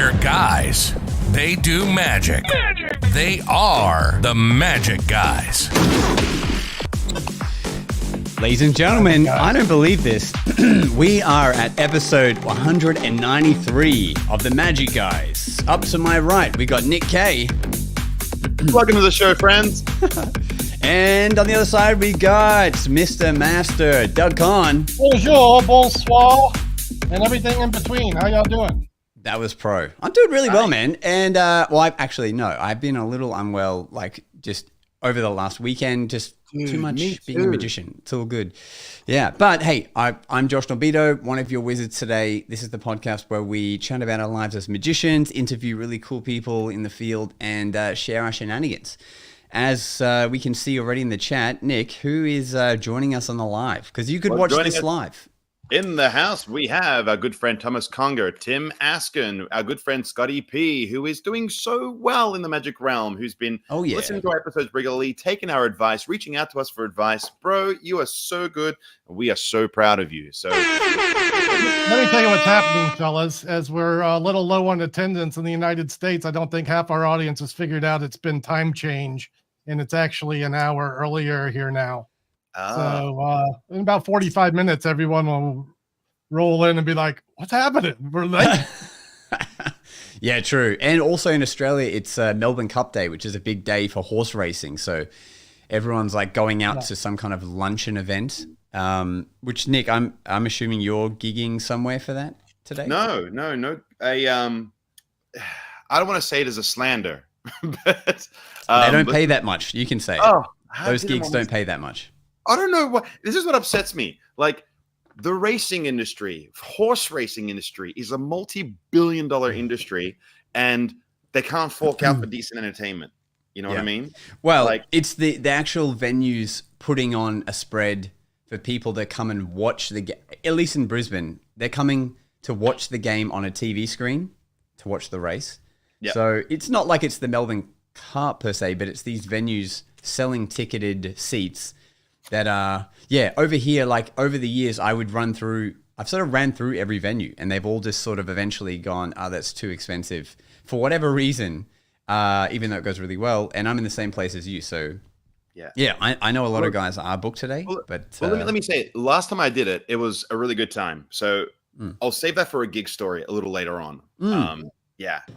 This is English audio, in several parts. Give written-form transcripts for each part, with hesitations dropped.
They're guys. They do magic. They are the Magic Guys. Ladies and gentlemen, I don't believe this. We are at episode 193 of the Magic Guys. Up to my right, we got Nick K. Welcome to the show, friends. And on the other side, we got Mr. Master, Doug Kahn. Bonjour, bonsoir, and everything in between. How y'all doing? That was pro. I'm doing really well, man. And, I've been a little unwell, like just over the last weekend, just too much being a magician. It's all good. Yeah. But hey, I'm Josh Norbito, one of your wizards today. This is the podcast where we chat about our lives as magicians, interview really cool people in the field, and share our shenanigans. As we can see already in the chat, Nick, who is joining us on the live? Because you could watch this live. In the house, we have our good friend Thomas Conger, Tim Askin, our good friend Scotty P, who is doing so well in the magic realm, who's been listening to our episodes regularly, taking our advice, reaching out to us for advice. Bro, you are so good. We are so proud of you. So let me tell you what's happening, fellas. As we're a little low on attendance in the United States, I don't think half our audience has figured out it's been time change, and it's actually an hour earlier here now. So in about 45 minutes, everyone will roll in and be like, what's happening? We're late. Yeah, true. And also in Australia, it's Melbourne Cup Day, which is a big day for horse racing. So everyone's like going out to some kind of luncheon event, which, Nick, I'm assuming you're gigging somewhere for that today? No. I don't want to say it as a slander, but they don't pay that much. You can say it. Those gigs don't pay that much. I don't know what this is. What upsets me, like the racing industry, horse racing industry, is a multi-billion-dollar industry, and they can't fork out for decent entertainment. You know what I mean? Well, like, it's the actual venues putting on a spread for people that come and watch the game. At least in Brisbane, they're coming to watch the game on a TV screen to watch the race. Yep. So it's not like it's the Melbourne Cup per se, but it's these venues selling ticketed seats that are, over here, like over the years, I've sort of ran through every venue, and they've all just sort of eventually gone, that's too expensive for whatever reason, even though it goes really well. And I'm in the same place as you. So I know a lot of guys are booked today, but let me say, last time I did it, it was a really good time. So I'll save that for a gig story a little later on.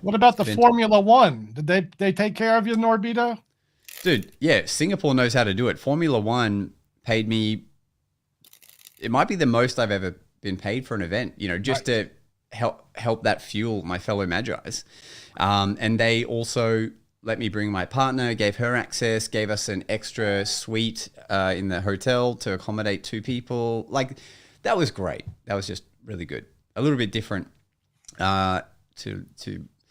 What about the Formula One? Did they take care of you, Norbito? Dude, yeah, Singapore knows how to do it. Formula One paid me, it might be the most I've ever been paid for an event, just to help that fuel my fellow Magi's. And they also let me bring my partner, gave her access, gave us an extra suite in the hotel to accommodate 2 people. Like, that was great. That was just really good. A little bit different to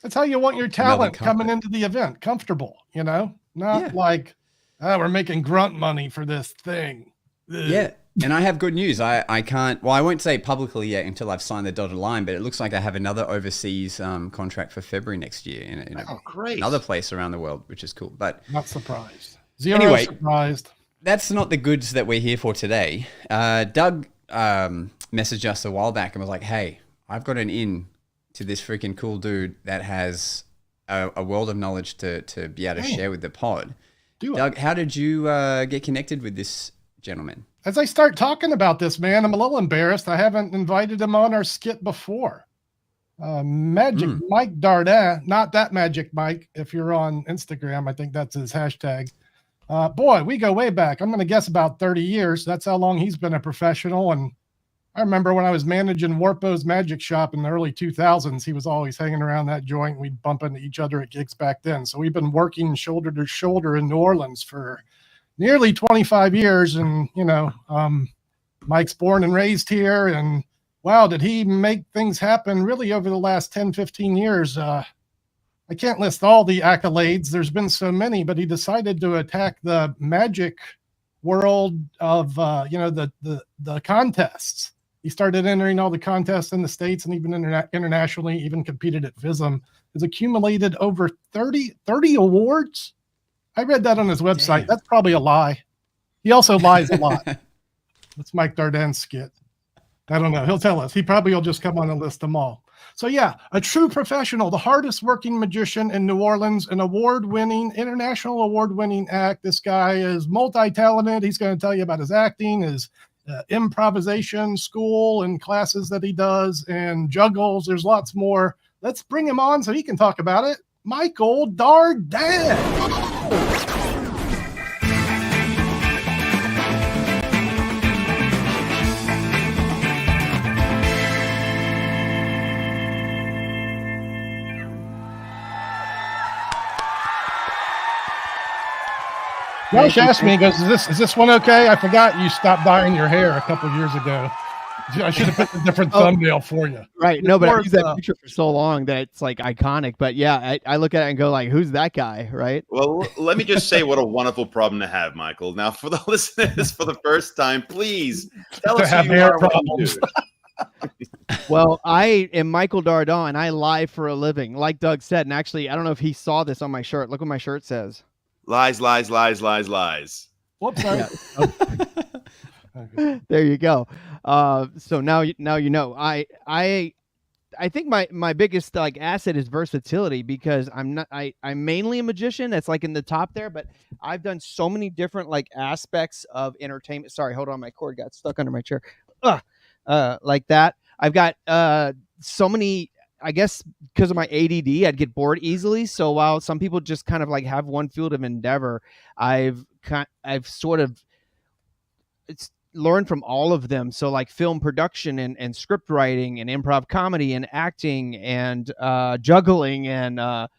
that's how you want your talent coming into the event. Comfortable, Not like, we're making grunt money for this thing. Ugh. Yeah. And I have good news. I can't, I won't say publicly yet until I've signed the dotted line, but it looks like I have another overseas contract for February next year in another place around the world, which is cool. But not surprised. Zero surprised. That's not the goods that we're here for today. Doug messaged us a while back and was like, hey, I've got an in to this freaking cool dude that has a world of knowledge to be able to share with the pod. Doug, how did you get connected with this gentleman? As I start talking about this, man, I'm a little embarrassed. I haven't invited him on our skit before. Magic Mike Dardant, not that Magic Mike. If you're on Instagram, I think that's his hashtag. Boy, we go way back. I'm going to guess about 30 years. That's how long he's been a professional. And I remember when I was managing Warpo's Magic Shop in the early 2000s, he was always hanging around that joint. We'd bump into each other at gigs back then. So we've been working shoulder to shoulder in New Orleans for nearly 25 years. And, Mike's born and raised here. And wow, did he make things happen really over the last 10, 15 years? I can't list all the accolades. There's been so many, but he decided to attack the magic world of, the contests. He started entering all the contests in the States and even internationally, even competed at FISM. Has accumulated over 30 awards. I read that on his website. Damn. That's probably a lie. He also lies a lot. That's Mike Dardant's skit. I don't know. He'll tell us. He probably will just come on and list them all. So yeah, a true professional, the hardest working magician in New Orleans, an international award-winning act. This guy is multi-talented. He's going to tell you about his acting, his improvisation school and classes that he does, and juggles. There's lots more. Let's bring him on so he can talk about it. Michael Dardant. Josh asked me, he goes, is this one okay? I forgot you stopped dyeing your hair a couple of years ago. I should have picked a different thumbnail for you. Right. No, but I used that picture for so long that it's like iconic. But yeah, I look at it and go like, who's that guy? Right. Well, let me just say what a wonderful problem to have, Michael. Now, for the listeners for the first time, please tell us who you are, what you do. Well, I am Michael Dardant and I lie for a living, like Doug said. And actually, I don't know if he saw this on my shirt. Look what my shirt says. Lies, lies, lies, lies, lies. Whoops, sorry. Yeah. There you go. So now you know. I think my biggest like asset is versatility, because I'm mainly a magician. That's like in the top there, but I've done so many different like aspects of entertainment. Sorry, hold on, my cord got stuck under my chair. Like that. I've got so many. I guess because of my ADD, I'd get bored easily. So while some people just kind of like have one field of endeavor, I've sort of learned from all of them. So like film production and script writing and improv comedy and acting and juggling and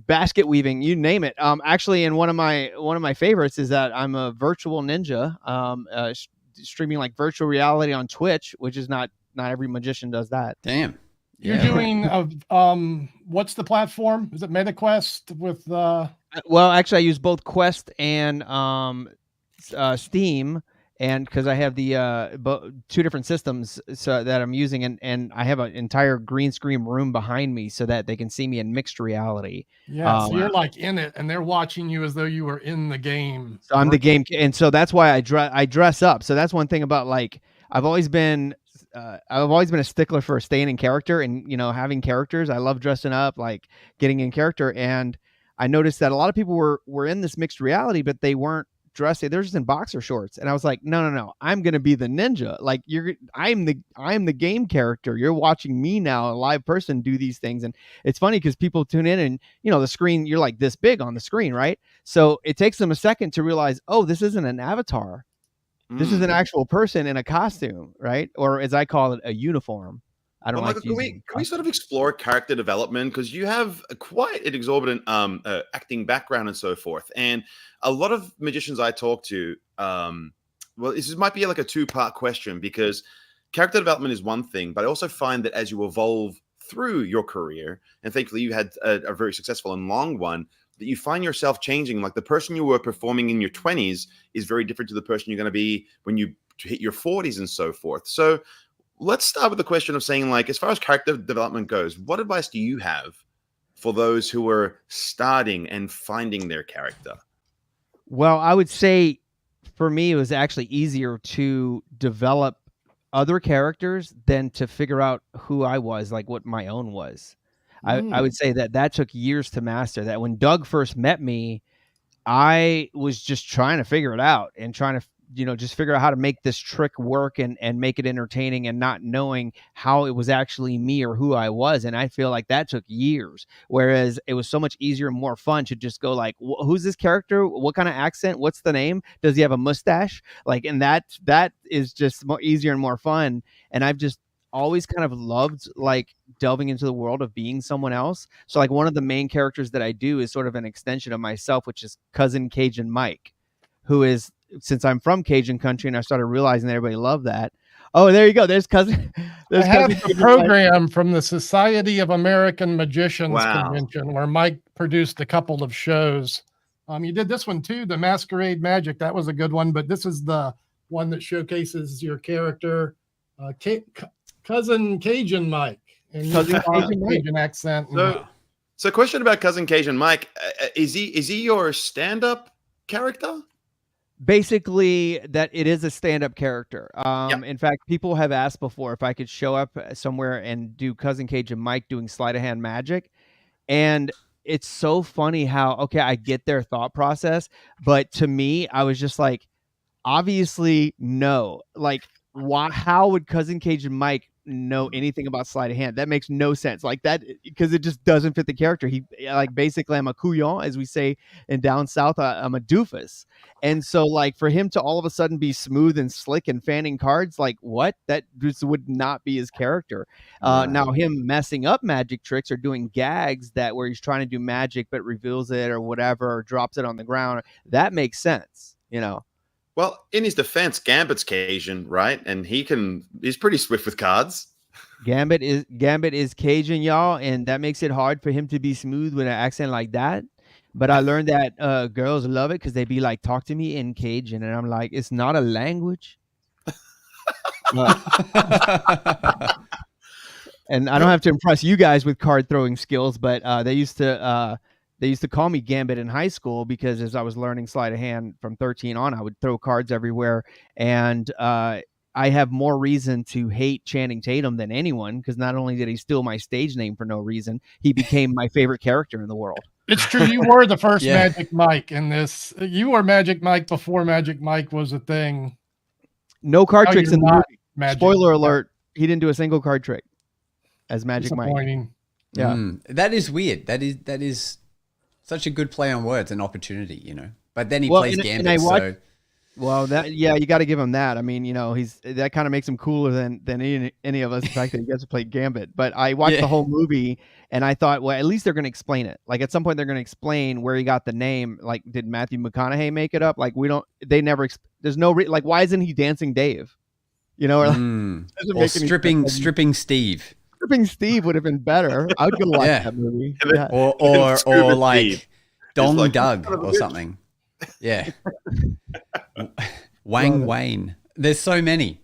basket weaving, you name it. Actually, and one of my favorites is that I'm a virtual ninja, streaming like virtual reality on Twitch, which is not every magician does that. Damn. You're doing what's the platform? Is it MetaQuest with Well, actually I use both Quest and Steam, and because I have the two different systems so that I'm using, and I have an entire green screen room behind me so that they can see me in mixed reality. Yeah, so you're like in it and they're watching you as though you were in the game. So I'm the game, and so that's why I dress up. So that's one thing about like I've always been a stickler for staying in character and, having characters. I love dressing up, like getting in character. And I noticed that a lot of people were in this mixed reality, but they weren't dressing. They're just in boxer shorts. And I was like, no. I'm going to be the ninja. Like I'm the game character. You're watching me now, a live person, do these things. And it's funny because people tune in and, the screen, you're like this big on the screen, right? So it takes them a second to realize, oh, this isn't an avatar. This is an actual person in a costume, right? Or as I call it, a uniform. I don't like. Michael, can we sort of explore character development, because you have quite an exorbitant acting background and so forth, and a lot of magicians I talk to, well, this might be like a two-part question, because character development is one thing, but I also find that as you evolve through your career, and thankfully you had a very successful and long one, that you find yourself changing. Like the person you were performing in your 20s is very different to the person you're going to be when you hit your 40s and so forth. So let's start with the question of saying, like, as far as character development goes, what advice do you have for those who are starting and finding their character? Well, I would say for me, it was actually easier to develop other characters than to figure out who I was, like what my own was. I would say that took years to master. That when Doug first met me, I was just trying to figure it out and trying to, just figure out how to make this trick work and make it entertaining, and not knowing how it was actually me or who I was. And I feel like that took years, whereas it was so much easier and more fun to just go like, who's this character? What kind of accent? What's the name? Does he have a mustache? Like, and that is just more easier and more fun. And I've just always kind of loved like delving into the world of being someone else. So like one of the main characters that I do is sort of an extension of myself, which is Cousin Cajun Mike, who is, since I'm from Cajun country and I started realizing that everybody loved that. Oh, there you go. There's cousin. I have the program from the Society of American Magicians convention where Mike produced a couple of shows. You did this one too, the Masquerade Magic. That was a good one, but this is the one that showcases your character, Cousin Cajun Mike, and Cajun accent. So question about Cousin Cajun Mike: is he your stand-up character? Basically, that it is a stand-up character. In fact, people have asked before if I could show up somewhere and do Cousin Cage and Mike doing sleight-of-hand magic. And it's so funny how, okay, I get their thought process, but to me, I was just like, obviously, no. Like, why? How would Cousin Cage and Mike know anything about sleight of hand? That makes no sense. Like that, because it just doesn't fit the character. He, like, basically, I'm a couillon, as we say in down south. I'm a doofus, and so like for him to all of a sudden be smooth and slick and fanning cards, like what? That just would not be his character. Now him messing up magic tricks or doing gags that where he's trying to do magic but reveals it or whatever, or drops it on the ground, that makes sense, you know. Well, in his defense, Gambit's Cajun, right? And he's pretty swift with cards. Gambit is Cajun, y'all, and that makes it hard for him to be smooth with an accent like that. But I learned that girls love it because they be like, talk to me in Cajun. And I'm like, it's not a language. And I don't have to impress you guys with card throwing skills, but they used to call me Gambit in high school because as I was learning sleight of hand from 13 on, I would throw cards everywhere. And I have more reason to hate Channing Tatum than anyone because not only did he steal my stage name for no reason, he became my favorite character in the world. It's true. You were the first Magic Mike in this. You were Magic Mike before Magic Mike was a thing. No card tricks in the movie. Magic. Spoiler alert, he didn't do a single card trick as Magic Mike. Yeah. That is weird. That is such a good play on words and opportunity, you know. But then he plays Gambit, Well, that you got to give him that. I mean, you know, that kind of makes him cooler than any of us. The fact that he gets to play Gambit. But I watched the whole movie and I thought, well, at least they're going to explain it. Like at some point, they're going to explain where he got the name. Like, did Matthew McConaughey make it up? Like, they never. There's no like, why isn't he dancing Dave? You know, or stripping Steve. Stripping Steve would have been better. I would go watch that movie. Yeah. Or like Dong Doug or something. Yeah. Wayne. There's so many.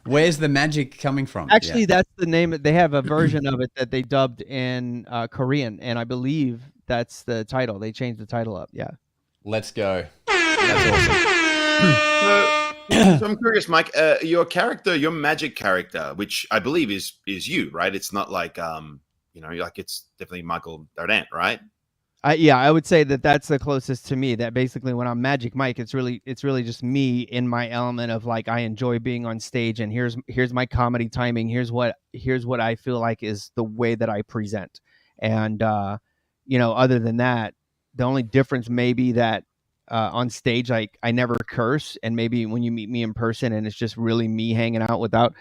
Where's the magic coming from? Actually, that's the name. They have a version of it that they dubbed in Korean, and I believe that's the title. They changed the title up. Yeah. Let's go. That's awesome. So I'm curious, Mike, your magic character, which I believe is you, right? It's not like, like it's definitely Michael Dardant, right? I would say that that's the closest to me. That basically when I'm Magic Mike, it's really just me in my element of like, I enjoy being on stage and here's my comedy timing. Here's what I feel like is the way that I present. And, other than that, the only difference may be that, on stage, like I never curse, and maybe when you meet me in person and it's just really me hanging out without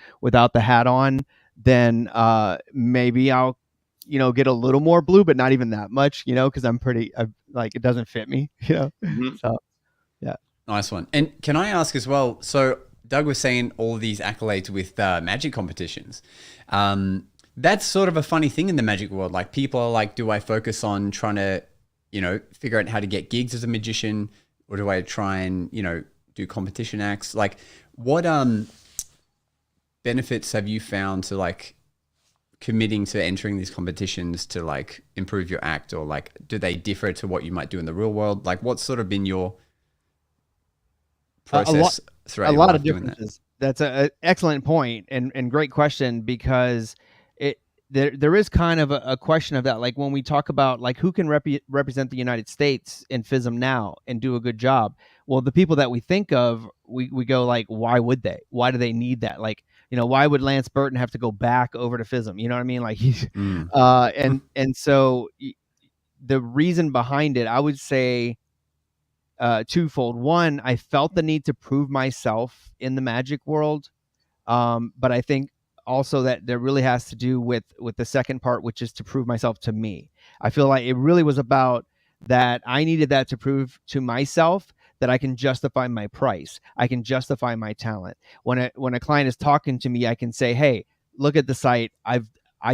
the hat on, then maybe I'll get a little more blue, but not even that much, because I'm pretty like it doesn't fit me, Mm-hmm. So yeah, nice one. And can I ask as well? So Doug was saying all of these accolades with magic competitions. That's sort of a funny thing in the magic world. Like people are like, do I focus on trying to figure out how to get gigs as a magician, or do I try and, do competition acts? Like what benefits have you found to like committing to entering these competitions to like improve your act, or like, do they differ to what you might do in the real world? Like what's sort of been your process throughout your life of differences? That's an excellent point and great question, because there is kind of a question of that. Like when we talk about like who can represent the United States in FISM now and do a good job. Well, the people that we think of, we go like, why would they? Why do they need that? Like, why would Lance Burton have to go back over to FISM? You know what I mean? Like he's, and so the reason behind it, I would say twofold. One, I felt the need to prove myself in the magic world. But I think also that there really has to do with the second part, which is to prove myself to me. I feel like it really was about that. I needed that to prove to myself that I can justify my price. I can justify my talent. When a client is talking to me, I can say, hey, look at the site. I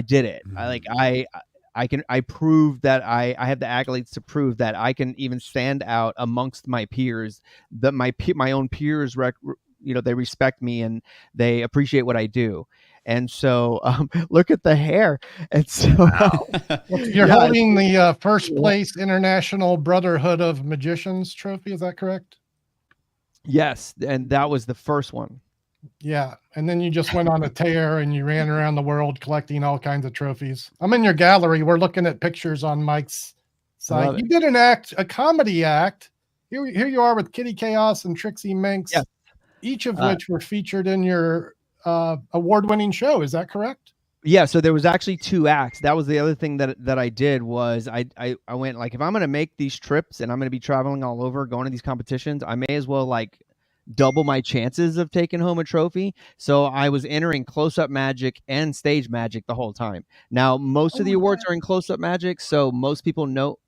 did it. Mm-hmm. I prove that I have the accolades to prove that I can even stand out amongst my peers, that my own peers, they respect me and they appreciate what I do. And so look at the hair. And so you're holding the first place International Brotherhood of Magicians trophy. Is that correct? Yes. And that was the first one. Yeah. And then you just went on a tear and you ran around the world collecting all kinds of trophies. I'm in your gallery. We're looking at pictures on Mike's site. You did a comedy act. Here you are with Kitty Chaos and Trixie Minx, yes. Each of which were featured in your award-winning show. Is that correct? Yeah. So there was actually 2 acts. That was the other thing that I did was I went like, if I'm going to make these trips and I'm going to be traveling all over, going to these competitions, I may as well like double my chances of taking home a trophy. So I was entering close-up magic and stage magic the whole time. Now, most of the awards are in close-up magic. So most people know.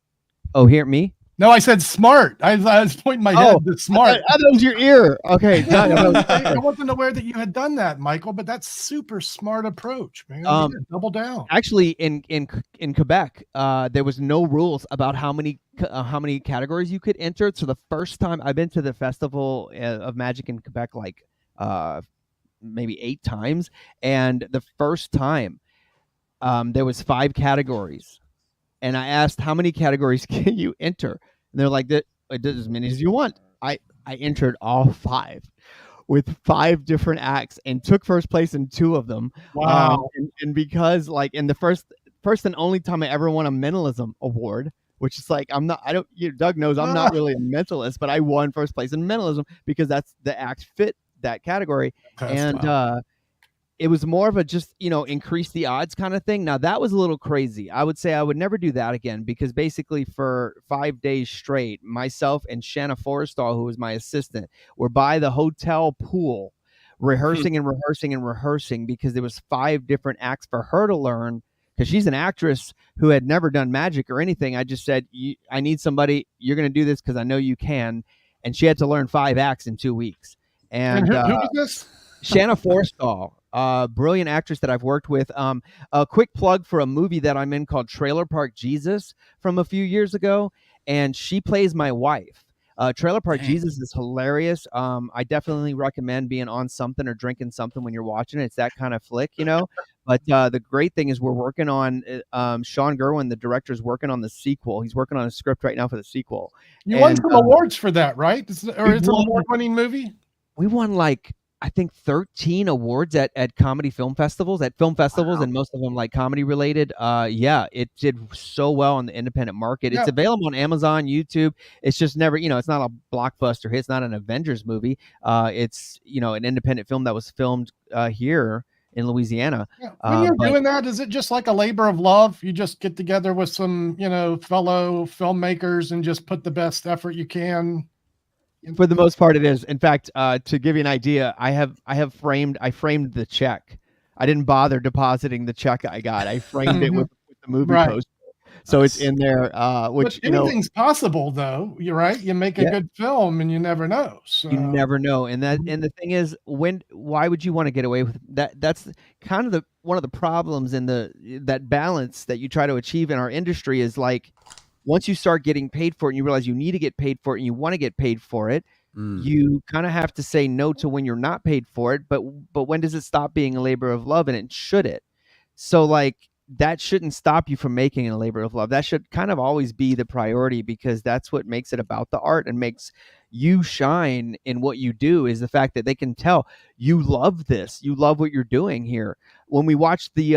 Oh, hear me? No, I said smart. I was pointing my head to smart. That was your ear. Okay. I wasn't aware that you had done that, Michael, but that's super smart approach, man. Double down. Actually, in Quebec, there was no rules about how many categories you could enter. So the first time I've been to the Festival of Magic in Quebec, like maybe 8 times, and the first time there was 5 categories. And I asked, how many categories can you enter? And they're like, as many as you want. I entered all 5 with 5 different acts and took first place in 2 of them. Wow. And because like in the first and only time I ever won a mentalism award, which is like, Doug knows I'm not really a mentalist, but I won first place in mentalism because that's the act fit that category. It was more of a just, increase the odds kind of thing. Now, that was a little crazy. I would say I would never do that again because basically for 5 days straight, myself and Shanna Forrestal, who was my assistant, were by the hotel pool rehearsing and rehearsing and rehearsing because there was 5 different acts for her to learn because she's an actress who had never done magic or anything. I just said, I need somebody. You're going to do this because I know you can. And she had to learn 5 acts in 2 weeks. And who is this? Shanna Forrestal. Brilliant actress that I've worked with. A quick plug for a movie that I'm in called Trailer Park Jesus from a few years ago, and she plays my wife. Trailer Park Jesus is hilarious. I definitely recommend being on something or drinking something when you're watching it. It's that kind of flick, But the great thing is we're working on Sean Gerwin, the director, is working on the sequel. He's working on a script right now for the sequel. You won some awards for that, right? It's an award-winning movie? We won I think 13 awards at comedy film festivals, and most of them like comedy related. It did so well on the independent market. Yeah. It's available on Amazon, YouTube. It's just never, it's not a blockbuster hit. It's not an Avengers movie. It's, an independent film that was filmed here in Louisiana. Yeah. When you're doing that, is it just like a labor of love? You just get together with some, fellow filmmakers and just put the best effort you can? For the most part, it is. In fact, to give you an idea, I framed the check. I didn't bother depositing the check I got. I framed it with the movie poster, so it's in there. Which anything's possible, though. You're right. You make a good film, and you never know. So. You never know, and the thing is, why would you want to get away with that? That's kind of one of the problems in that balance that you try to achieve in our industry is like. Once you start getting paid for it and you realize you need to get paid for it and you want to get paid for it, you kind of have to say no to when you're not paid for it. But when does it stop being a labor of love? And it should it? So like that shouldn't stop you from making it a labor of love. That should kind of always be the priority because that's what makes it about the art and makes you shine in what you do is the fact that they can tell you love this. You love what you're doing here. When we watched the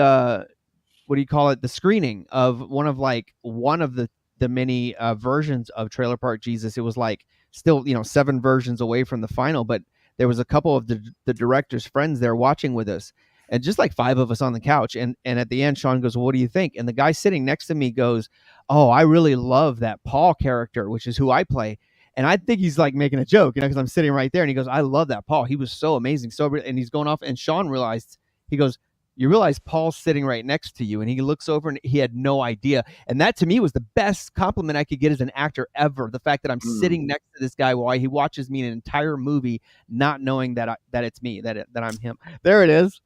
the screening of one of the many versions of Trailer Park Jesus, it was like still 7 versions away from the final, but there was a couple of the director's friends there watching with us and just like 5 of us on the couch, and at the end Sean goes, well, what do you think? And the guy sitting next to me goes, oh, I really love that Paul character, which is who I play. And I think he's like making a joke, because I'm sitting right there, and he goes, I love that Paul, he was so amazing, and he's going off, and Sean realized, he goes, you realize Paul's sitting right next to you, and he looks over and he had no idea. And that to me was the best compliment I could get as an actor ever. The fact that I'm sitting next to this guy while he watches me an entire movie, not knowing that it's me, that I'm him. There it is.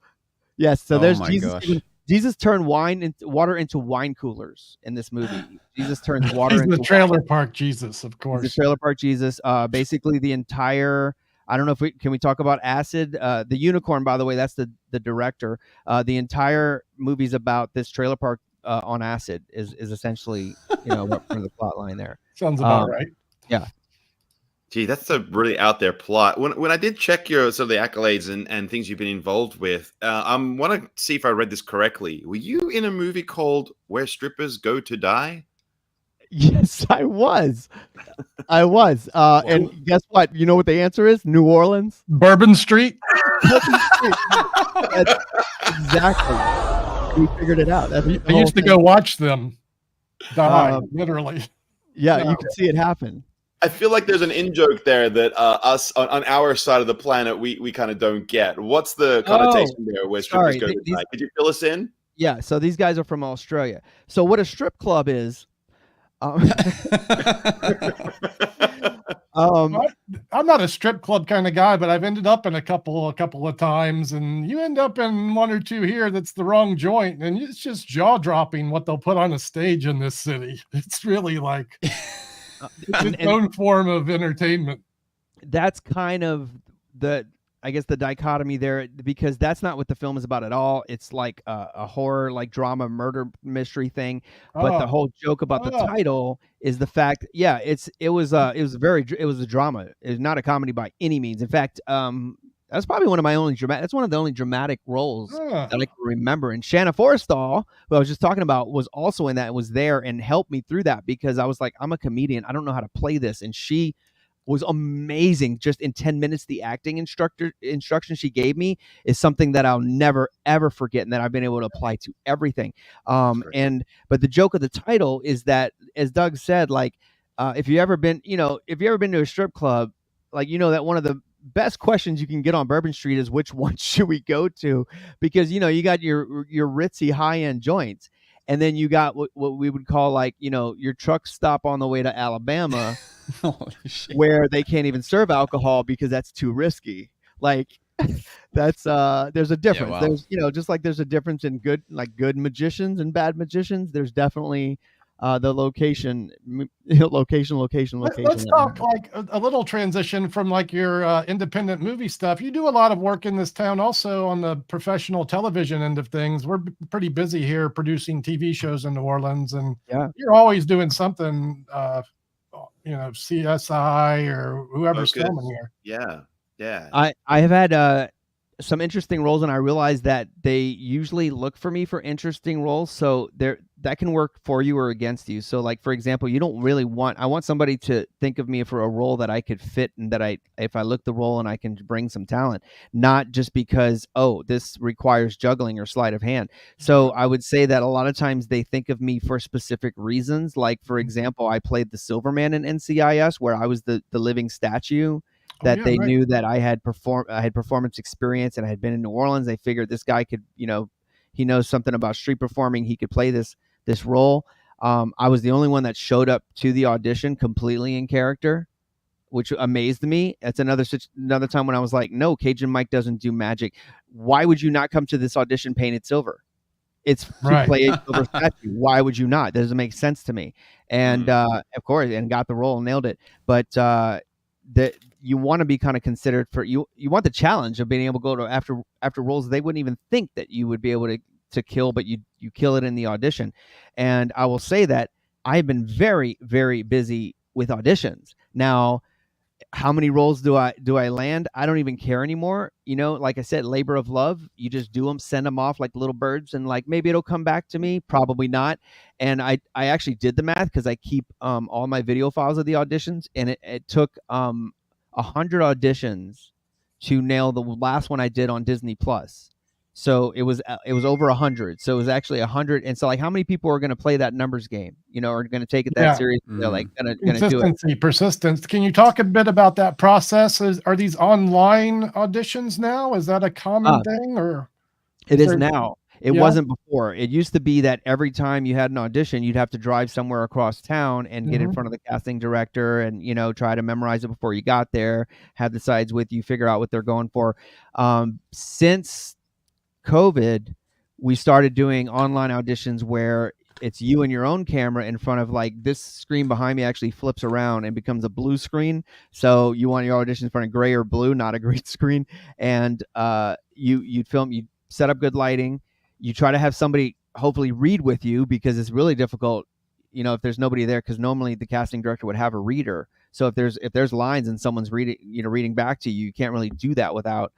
Yes. So there's Jesus. Jesus turned water into wine coolers in this movie. Jesus turns water into the Trailer Park Jesus, of course. The Trailer Park Jesus. Basically the entire I don't know if we can talk about Acid. The Unicorn, by the way, that's the director. The entire movie's about this trailer park on acid is essentially, what the plot line there. Sounds about right. Yeah. Gee, that's a really out there plot. When I did check your sort of the accolades and things you've been involved with, I want to see if I read this correctly. Were you in a movie called Where Strippers Go to Die? Yes, I was. And guess what? You know what the answer is? New Orleans. Bourbon Street. Exactly. We figured it out. I used to go watch them die, literally. Yeah, you can see it happen. I feel like there's an in-joke there that us on our side of the planet, we kind of don't get. What's the connotation there where strippers go to die? Could you fill us in? Yeah, so these guys are from Australia. So what a strip club is... I'm not a strip club kind of guy, but I've ended up in a couple of times, and you end up in one or two here that's the wrong joint, and it's just jaw-dropping what they'll put on a stage in this city. It's really like... its own form of entertainment. That's kind of the dichotomy there, because that's not what the film is about at all. It's like a horror, like drama, murder mystery thing. But the whole joke about the title is the fact, it was a drama. It's not a comedy by any means. In fact, that's probably one of the only dramatic roles that I can remember. And Shanna Forrestal, who I was just talking about, was also in that, was there and helped me through that, because I was like, I'm a comedian. I don't know how to play this. And she was amazing. Just in 10 minutes, the acting instruction she gave me is something that I'll never, ever forget, and that I've been able to apply to everything. But the joke of the title is that, as Doug said, like, if you ever been to a strip club, like, that one of the best questions you can get on Bourbon Street is, which one should we go to? Because, you got your ritzy high-end joints, and then you got what we would call, like, your truck stop on the way to Alabama, where they can't even serve alcohol because that's too risky. Like, that's there's a difference. Yeah, wow. There's, just like there's a difference in good magicians and bad magicians. There's definitely the location. Let's talk like a little transition from like your independent movie stuff. You do a lot of work in this town also on the professional television end of things. We're pretty busy here producing TV shows in New Orleans, and you're always doing something, CSI or whoever's filming here. Yeah. I have had some interesting roles, and I realized that they usually look for me for interesting roles, so that can work for you or against you. So, like, for example, I want somebody to think of me for a role that I could fit, and that if I look the role and I can bring some talent, not just because, this requires juggling or sleight of hand. So I would say that a lot of times they think of me for specific reasons. Like, for example, I played the Silverman in NCIS, where I was the living statue. They knew that I had performance experience, and I had been in New Orleans. They figured this guy could, he knows something about street performing. He could play this role. I was the only one that showed up to the audition completely in character, which amazed me. That's another time when I was like, no, Cajun Mike doesn't do magic. Why would you not come to this audition painted silver? It's to play a silver statue. Why would you not? That doesn't make sense to me. And of course, and got the role and nailed it. But that you want to be kind of considered for you want the challenge of being able to go to after roles they wouldn't even think that you would be able to kill, but you kill it in the audition. And I will say that I've been very, very busy with auditions. Now, how many roles do I land? I don't even care anymore. Like I said, labor of love. You just do them, send them off like little birds, and like maybe it'll come back to me. Probably not. And I actually did the math, because I keep all my video files of the auditions, and it took 100 auditions to nail the last one I did on Disney Plus. So it was over 100. So it was actually 100. And so, like, how many people are going to play that numbers game? Are going to take it that serious? They're like going to do it. Persistence. Can you talk a bit about that process? Are these online auditions now? Is that a common thing, or? It is now. It wasn't before. It used to be that every time you had an audition, you'd have to drive somewhere across town and get in front of the casting director and, try to memorize it before you got there, have the sides with you, figure out what they're going for. Since COVID, we started doing online auditions where it's you and your own camera in front of, like, this screen behind me actually flips around and becomes a blue screen. So you want your audition in front of gray or blue, not a green screen. And you film, you set up good lighting. You try to have somebody hopefully read with you, because it's really difficult, if there's nobody there, because normally the casting director would have a reader. So if there's lines and someone's reading back to you, you can't really do that without.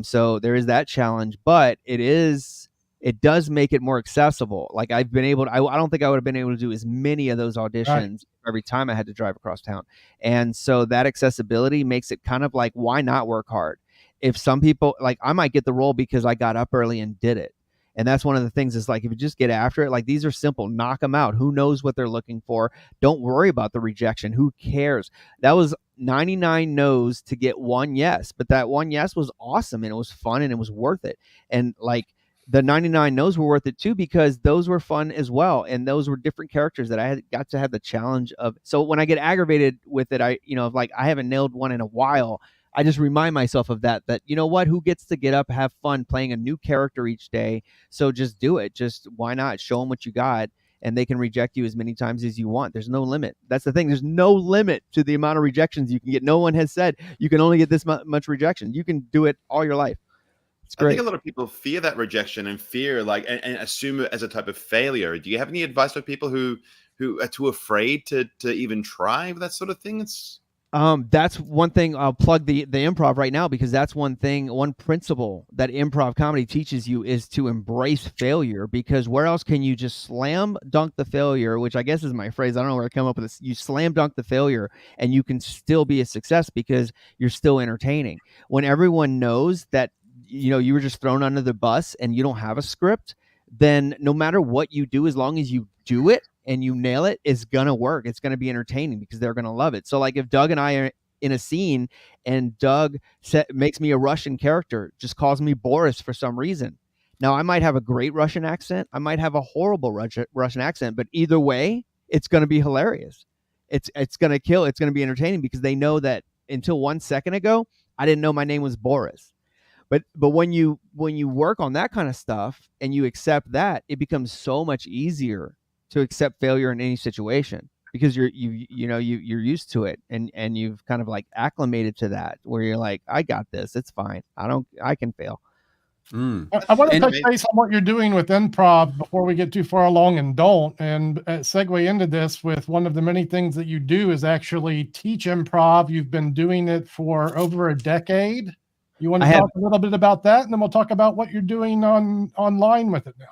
So there is that challenge, but it does make it more accessible. Like, I've been able to, I don't think I would have been able to do as many of those auditions every time I had to drive across town. And so that accessibility makes it kind of like, why not work hard? If some people, like, I might get the role because I got up early and did it. And that's one of the things, is like, if you just get after it, like, these are simple, knock them out. Who knows what they're looking for? Don't worry about the rejection. Who cares? That was 99 no's to get one yes, but that one yes was awesome, and it was fun, and it was worth it. And like, the 99 no's were worth it too, because those were fun as well. And those were different characters that I got to have the challenge of. So when I get aggravated with it, I haven't nailed one in a while, I just remind myself of that, you know what, who gets to get up, have fun playing a new character each day. So just do it. Just, why not? Show them what you got, and they can reject you as many times as you want. There's no limit. That's the thing. There's no limit to the amount of rejections you can get. No one has said you can only get this much rejection. You can do it all your life. It's great. I think a lot of people fear that rejection and fear, and assume it as a type of failure. Do you have any advice for people who are too afraid to even try that sort of thing? That's one thing. I'll plug the improv right now, because that's one principle that improv comedy teaches you, is to embrace failure. Because where else can you just slam dunk the failure, which I guess is my phrase. I don't know where I come up with this. You slam dunk the failure and you can still be a success because you're still entertaining. When everyone knows that, you were just thrown under the bus and you don't have a script, then no matter what you do, as long as you do it and you nail it, it's going to work. It's going to be entertaining because they're going to love it. So like, if Doug and I are in a scene and Doug makes me a Russian character, just calls me Boris for some reason. Now, I might have a great Russian accent. I might have a horrible Russian accent, but either way, it's going to be hilarious. It's going to kill. It's going to be entertaining, because they know that until 1 second ago, I didn't know my name was Boris. But when you work on that kind of stuff and you accept that, it becomes so much easier to accept failure in any situation, because you're used to it, and you've kind of like acclimated to that, where you're like, I got this, it's fine. I can fail. I want to touch base on what you're doing with improv before we get too far along, and segue into this with one of the many things that you do is actually teach improv. You've been doing it for over a decade. You want to talk a little bit about that, and then we'll talk about what you're doing online with it now.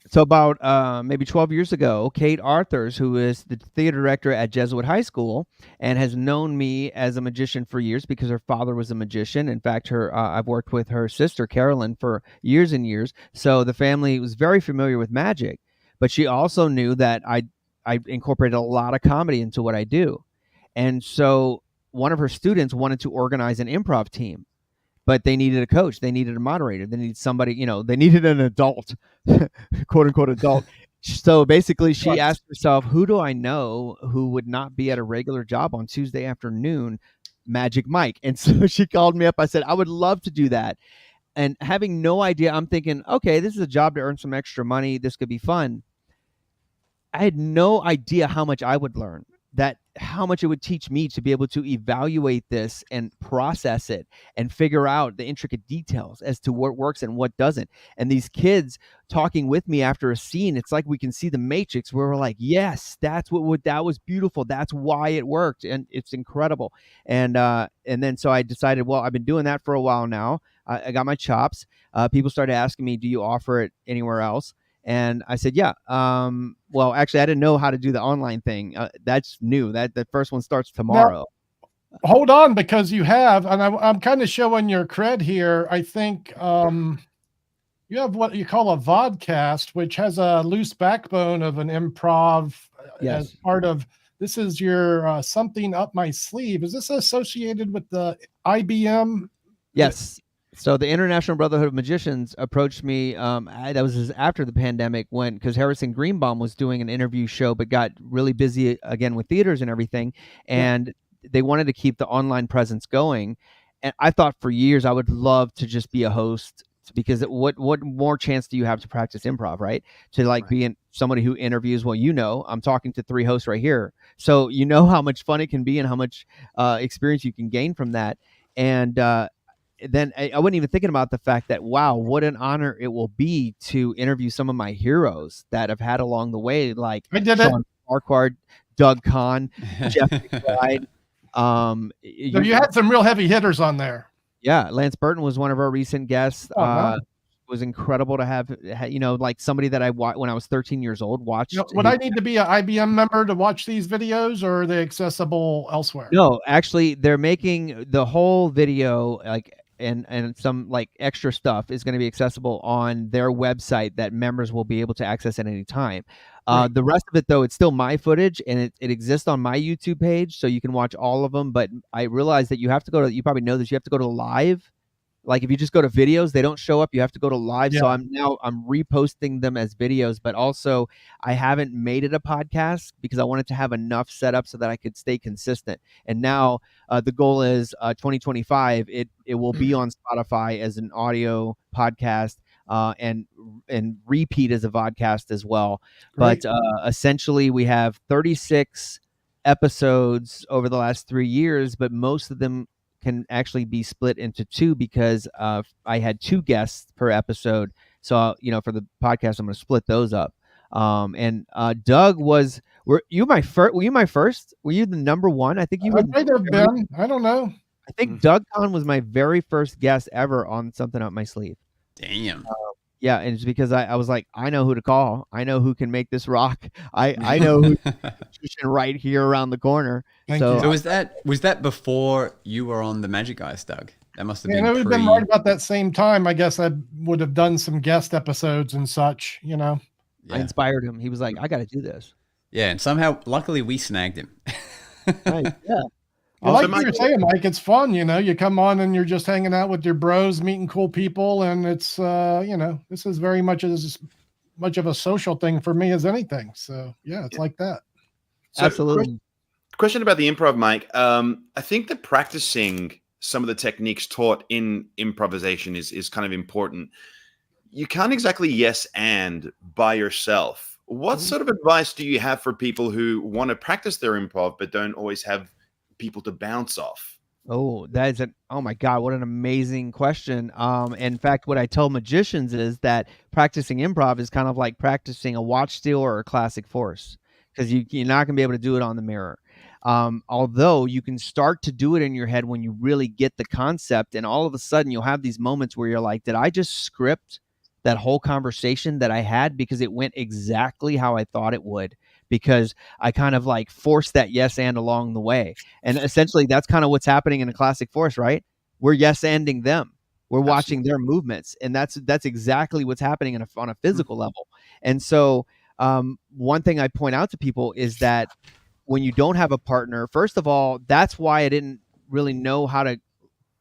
So about maybe 12 years ago, Kate Arthurs, who is the theater director at Jesuit High School and has known me as a magician for years, because her father was a magician. In fact, I've worked with her sister, Carolyn, for years and years. So the family was very familiar with magic, but she also knew that I incorporated a lot of comedy into what I do. And so one of her students wanted to organize an improv team, but they needed a coach. They needed a moderator. They needed somebody, they needed an adult, quote unquote adult. So basically she asked herself, who do I know who would not be at a regular job on Tuesday afternoon? Magic Mike. And so she called me up. I said, I would love to do that. And having no idea, I'm thinking, okay, this is a job to earn some extra money. This could be fun. I had no idea how much I would learn, how much it would teach me to be able to evaluate this and process it and figure out the intricate details as to what works and what doesn't. And these kids talking with me after a scene, it's like we can see the matrix, where we're like, yes, that was beautiful. That's why it worked. And it's incredible. And then so I decided, well, I've been doing that for a while now. I got my chops. People started asking me, do you offer it anywhere else? And I said, yeah. Well, actually, I didn't know how to do the online thing. That's new. The first one starts tomorrow. Now, hold on, because you have, and I'm kind of showing your cred here. I think you have what you call a vodcast, which has a loose backbone of an improv as part of. This is your something up my sleeve. Is this associated with the IBM? Yes. So the International Brotherhood of Magicians approached me. That was after the pandemic, because Harrison Greenbaum was doing an interview show, but got really busy again with theaters and everything. And they wanted to keep the online presence going. And I thought for years I would love to just be a host, because what more chance do you have to practice improv, right? To somebody who interviews, well, I'm talking to 3 hosts right here. So you know how much fun it can be and how much experience you can gain from that. And then I wasn't even thinking about the fact that, wow, what an honor it will be to interview some of my heroes that I've had along the way, like Sean Farquhar, Doug Kahn, Jeff McBride. So you had some real heavy hitters on there. Yeah, Lance Burton was one of our recent guests. Wow. It was incredible to have, like somebody that I watched when I was 13 years old. Watched. Would I need to be an IBM member to watch these videos, or are they accessible elsewhere? No, actually, they're making the whole video and some like extra stuff is going to be accessible on their website that members will be able to access at any time. Right. The rest of it, though, it's still my footage, and it exists on my YouTube page, so you can watch all of them. But I realized that you have to go to, you probably know this, you have to go to live. Like if you just go to videos, they don't show up. You have to go to live. Yeah. So I'm reposting them as videos, but also I haven't made it a podcast because I wanted to have enough set up so that I could stay consistent. And now the goal is 2025. It will be on Spotify as an audio podcast and repeat as a vodcast as well. Great. But essentially we have 36 episodes over the last 3 years, but most of them can actually be split into 2 because I had 2 guests per episode. So, for the podcast, I'm going to split those up. And Doug were you my first? Were you the number one? I think you were. Might have been. I don't know. I think Doug Kahn was my very first guest ever on Something Up My Sleeve. Damn. Yeah, and it's because I was like, I know who to call. I know who can make this rock. I know who's right here around the corner. So was that before you were on the Magic Guys, Doug? That must have been. It would have been right about that same time. I guess I would have done some guest episodes and such. I inspired him. He was like, I got to do this. Yeah, and somehow, luckily, we snagged him. Right. Yeah. Like you were saying, Mike, it's fun, you come on and you're just hanging out with your bros, meeting cool people. And it's, this is very much as much of a social thing for me as anything. So yeah, it's like that. So, absolutely. Question about the improv, Mike. I think that practicing some of the techniques taught in improvisation is kind of important. You can't exactly yes and by yourself. What sort of advice do you have for people who want to practice their improv but don't always have people to bounce off? Oh, oh my God, what an amazing question. In fact, what I tell magicians is that practicing improv is kind of like practicing a watch steal or a classic force, because you're not going to be able to do it on the mirror. Although you can start to do it in your head when you really get the concept, and all of a sudden you'll have these moments where you're like, did I just script that whole conversation that I had because it went exactly how I thought it would? Because I kind of like forced that yes and along the way. And essentially that's kind of what's happening in a classic force, right? We're yes anding them. We're watching their movements. And that's exactly what's happening on a physical level. And so one thing I point out to people is that when you don't have a partner, first of all, that's why I didn't really know how to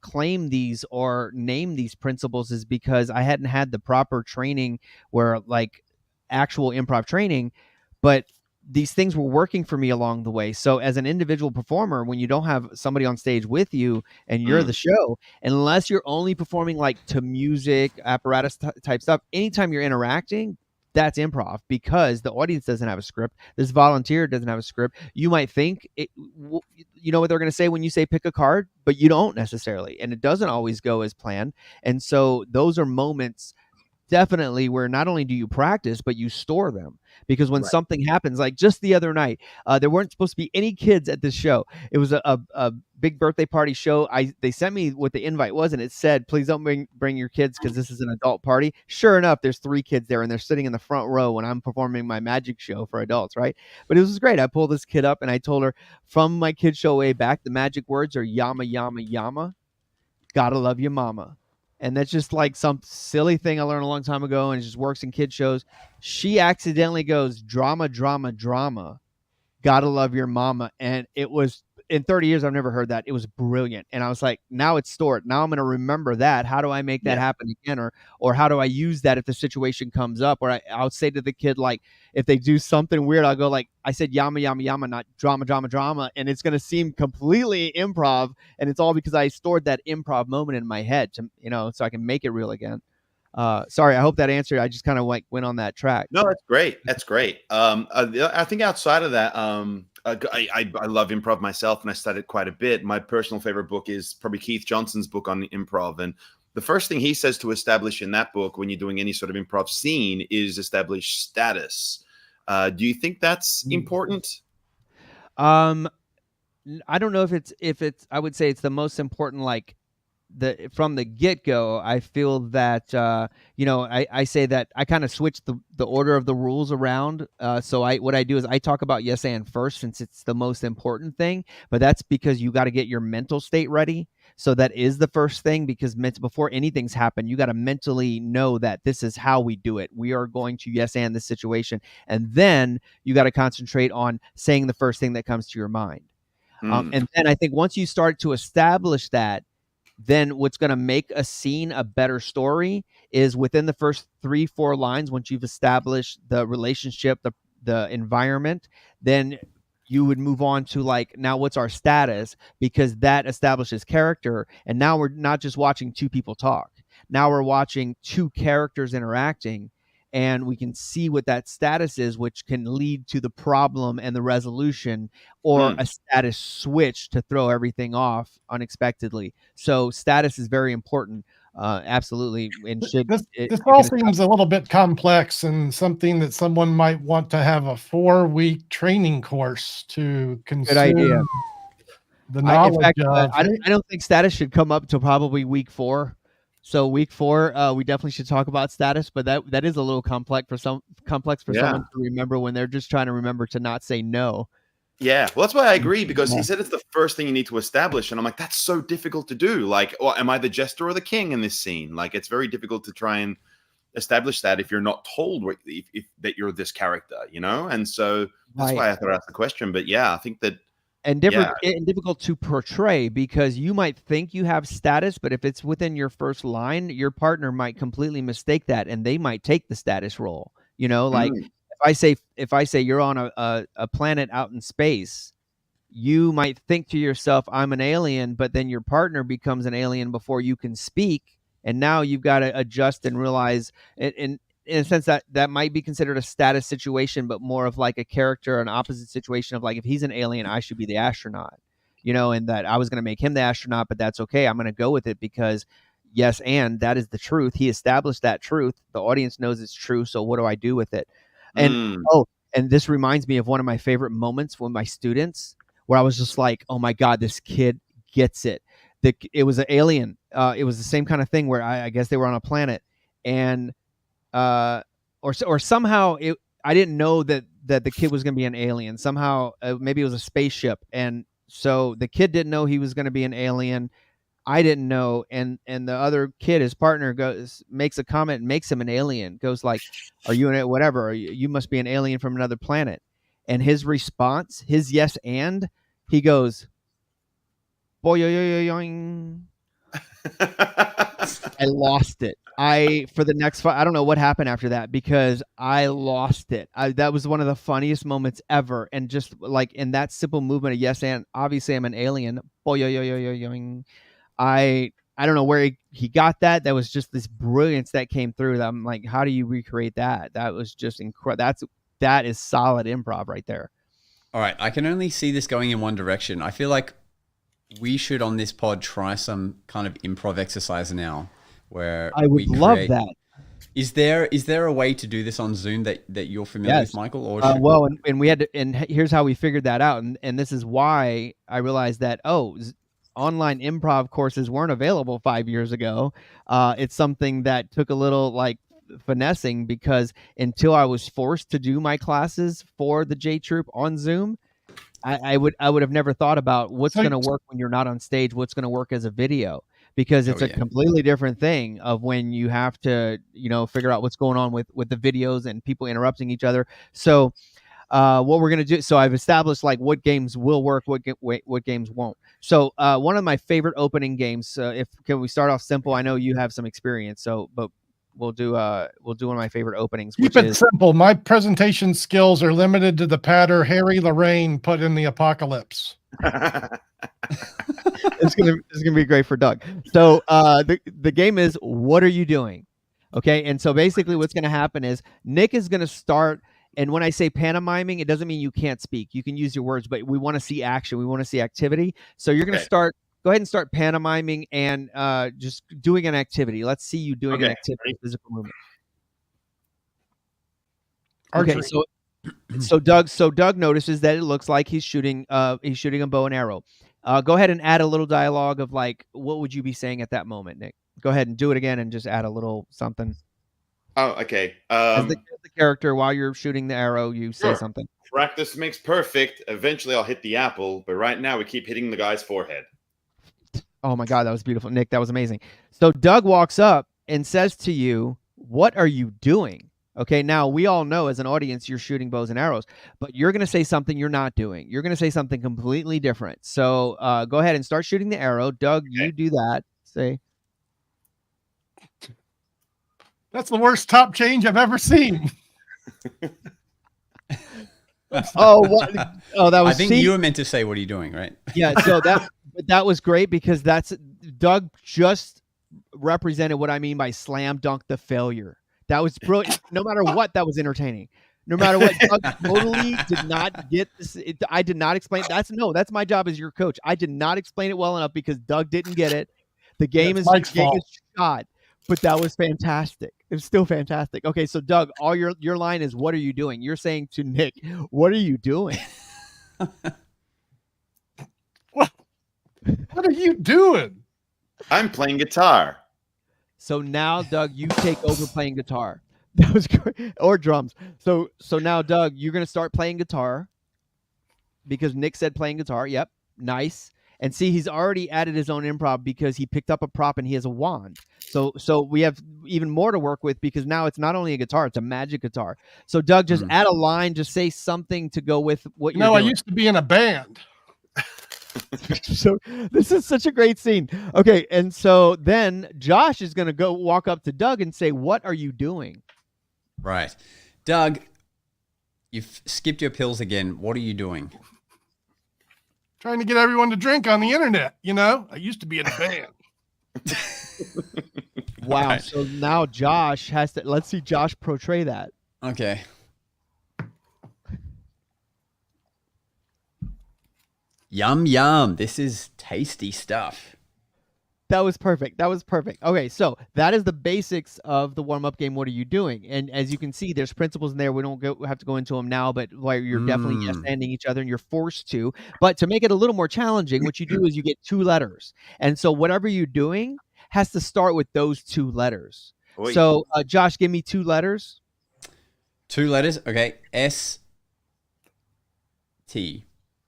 claim these or name these principles, is because I hadn't had the proper training where like actual improv training, but these things were working for me along the way. So as an individual performer, when you don't have somebody on stage with you and you're the show, unless you're only performing like to music, apparatus type stuff, anytime you're interacting, that's improv, because the audience doesn't have a script. This volunteer doesn't have a script. You might think, you know what they're going to say when you say pick a card, but you don't necessarily. And it doesn't always go as planned. And so those are moments definitely where not only do you practice, but you store them, because when something happens, like just the other night, there weren't supposed to be any kids at this show. It was a big birthday party show. They sent me what the invite was, and it said, please don't bring your kids because this is an adult party. Sure enough, there's 3 kids there, and they're sitting in the front row when I'm performing my magic show for adults, right? But it was great. I pulled this kid up and I told her, from my kid show way back, the magic words are yama, yama, yama. Gotta love your mama. And that's just like some silly thing I learned a long time ago, and it just works in kid shows. She accidentally goes, drama, drama, drama. Gotta love your mama. And it was, in 30 years, I've never heard that. It was brilliant. And I was like, now it's stored. Now I'm going to remember that. How do I make that happen again? Or how do I use that if the situation comes up? Or I'll say to the kid, like, if they do something weird, I'll go like, I said, yama, yama, yama, not drama, drama, drama. And it's going to seem completely improv. And it's all because I stored that improv moment in my head to, so I can make it real again. Sorry, I hope that answered. I just kind of went on that track. No, that's great. That's great. I think outside of that, I love improv myself, and I studied quite a bit. My personal favorite book is probably Keith Johnson's book on improv, and the first thing he says to establish in that book when you're doing any sort of improv scene is establish status. Do you think that's important? I don't know if it's. I would say it's the most important. Like from the get-go, I feel that I say that I kind of switch the order of the rules around. So what I do is I talk about yes and first, since it's the most important thing. But that's because you got to get your mental state ready. So that is the first thing, because before anything's happened, you got to mentally know that this is how we do it. We are going to yes and this situation, and then you got to concentrate on saying the first thing that comes to your mind. And then I think once you start to establish that, then what's going to make a scene a better story is within the first 3-4 lines. Once you've established the relationship, the environment, then you would move on to like, now what's our status? Because that establishes character. And now we're not just watching two people talk. Now we're watching two characters interacting, and we can see what that status is, which can lead to the problem and the resolution, or a status switch to throw everything off unexpectedly. So status is very important. Absolutely. And this all seems a little bit complex, and something that someone might want to have a 4-week training course to consume. Good idea. The knowledge in fact, of. I don't think status should come up till probably week 4. So week 4, we definitely should talk about status, but that is a little complex for someone to remember when they're just trying to remember to not say no. Yeah, well, that's why I agree, because he said it's the first thing you need to establish, and I'm like, that's so difficult to do. Like, am I the jester or the king in this scene? Like, it's very difficult to try and establish that if you're not told that you're this character, And so that's why I thought I'd ask the question. But yeah, I think that. And difficult to portray, because you might think you have status, but if it's within your first line, your partner might completely mistake that, and they might take the status role. Like if I say you're on a planet out in space, you might think to yourself, I'm an alien, but then your partner becomes an alien before you can speak, and now you've got to adjust and realize in a sense that might be considered a status situation, but more of like a character, an opposite situation of like, if he's an alien, I should be the astronaut, and that I was going to make him the astronaut, but that's okay. I'm going to go with it because yes, and that is the truth. He established that truth. The audience knows it's true. So what do I do with it? And and this reminds me of one of my favorite moments with my students, where I was just like, oh my God, this kid gets it. It was an alien. It was the same kind of thing where I guess they were on a planet, and or somehow I didn't know that the kid was going to be an alien. Somehow maybe it was a spaceship, and so the kid didn't know he was going to be an alien. I didn't know, and the other kid, his partner, makes a comment and makes him an alien. Goes like, "Are you an whatever? You must be an alien from another planet." And his response, his yes, and he goes, boing. I lost it. For the next I don't know what happened after that, because I lost it. That was one of the funniest moments ever. And just like in that simple movement of yes, and obviously I'm an alien. I don't know where he got that. That was just this brilliance that came through. That I'm like, how do you recreate that? That was just incredible. That is solid improv right there. All right. I can only see this going in one direction. I feel like we should on this pod try some kind of improv exercise now, where I would love that. Is there a way to do this on Zoom that you're familiar with, Michael? Or well, and we had to, and here's how we figured that out, and this is why I realized that online improv courses weren't available 5 years ago. It's something that took a little like finessing, because until I was forced to do my classes for the J Troop on Zoom, I would have never thought about what's going to work when you're not on stage, what's going to work as a video, because it's a completely different thing of when you have to, figure out what's going on with the videos and people interrupting each other. So what we're going to do, so I've established like what games will work, what games won't. So one of my favorite opening games, can we start off simple? I know you have some experience, but we'll do one of my favorite openings. Keep it simple. My presentation skills are limited to the patter Harry Lorraine put in the Apocalypse. It's gonna be great for Doug. So the game is, what are you doing? Okay, and so basically what's going to happen is Nick is going to start, and when I say pantomiming, it doesn't mean you can't speak. You can use your words, but we want to see action. We want to see activity. So you're going to start, go ahead and start pantomiming and just doing an activity. Let's see you doing an activity, physical movement. Okay, so Doug notices that it looks like he's shooting a bow and arrow. Go ahead and add a little dialogue of like, what would you be saying at that moment, Nick? Go ahead and do it again and just add a little something. Oh, okay. As the character, while you're shooting the arrow, you say something. Practice makes perfect. Eventually, I'll hit the apple, but right now we keep hitting the guy's forehead. Oh my God, that was beautiful, Nick. That was amazing. So Doug walks up and says to you, "What are you doing?" Okay, now we all know as an audience you're shooting bows and arrows, but you're going to say something you're not doing. You're going to say something completely different. So go ahead and start shooting the arrow. Doug, you do that. Say. That's the worst top change I've ever seen. Oh, what? Oh, that was. I think you were meant to say, "What are you doing?" Right? Yeah. So that was great because Doug just represented what I mean by slam dunk the failure. That was brilliant. No matter what, that was entertaining. No matter what, Doug totally did not get this. I did not explain. That's my job as your coach. I did not explain it well enough because Doug didn't get it. The game is shot, but that was fantastic. It was still fantastic. Okay, so Doug, all your line is, "What are you doing?" You're saying to Nick, "What are you doing?" What are you doing? I'm playing guitar. So now, Doug, you take over playing guitar. That was great. Or drums. So now, Doug, you're going to start playing guitar because Nick said playing guitar. Yep. Nice. And see, he's already added his own improv because he picked up a prop and he has a wand. So we have even more to work with because now it's not only a guitar, it's a magic guitar. So Doug, just add a line, just say something to go with what you're doing. I used to be in a band. So this is such a great scene. Okay, and so then Josh is going to walk up to Doug and say, "What are you doing?" Right. Doug, you've skipped your pills again. What are you doing? Trying to get everyone to drink on the internet. I used to be in a band. Wow. Right. So now Josh has to, let's see Josh portray that. Okay. Yum, yum. This is tasty stuff. That was perfect. Okay, so that is the basics of the warm-up game. What are you doing? And as you can see, there's principles in there. We don't have to go into them now, but you're definitely yes-anding each other, and you're forced to. But to make it a little more challenging, what you do is you get 2 letters. And so whatever you're doing has to start with those 2 letters. Oy. So, Josh, give me 2 letters. 2 letters? Okay. S-T.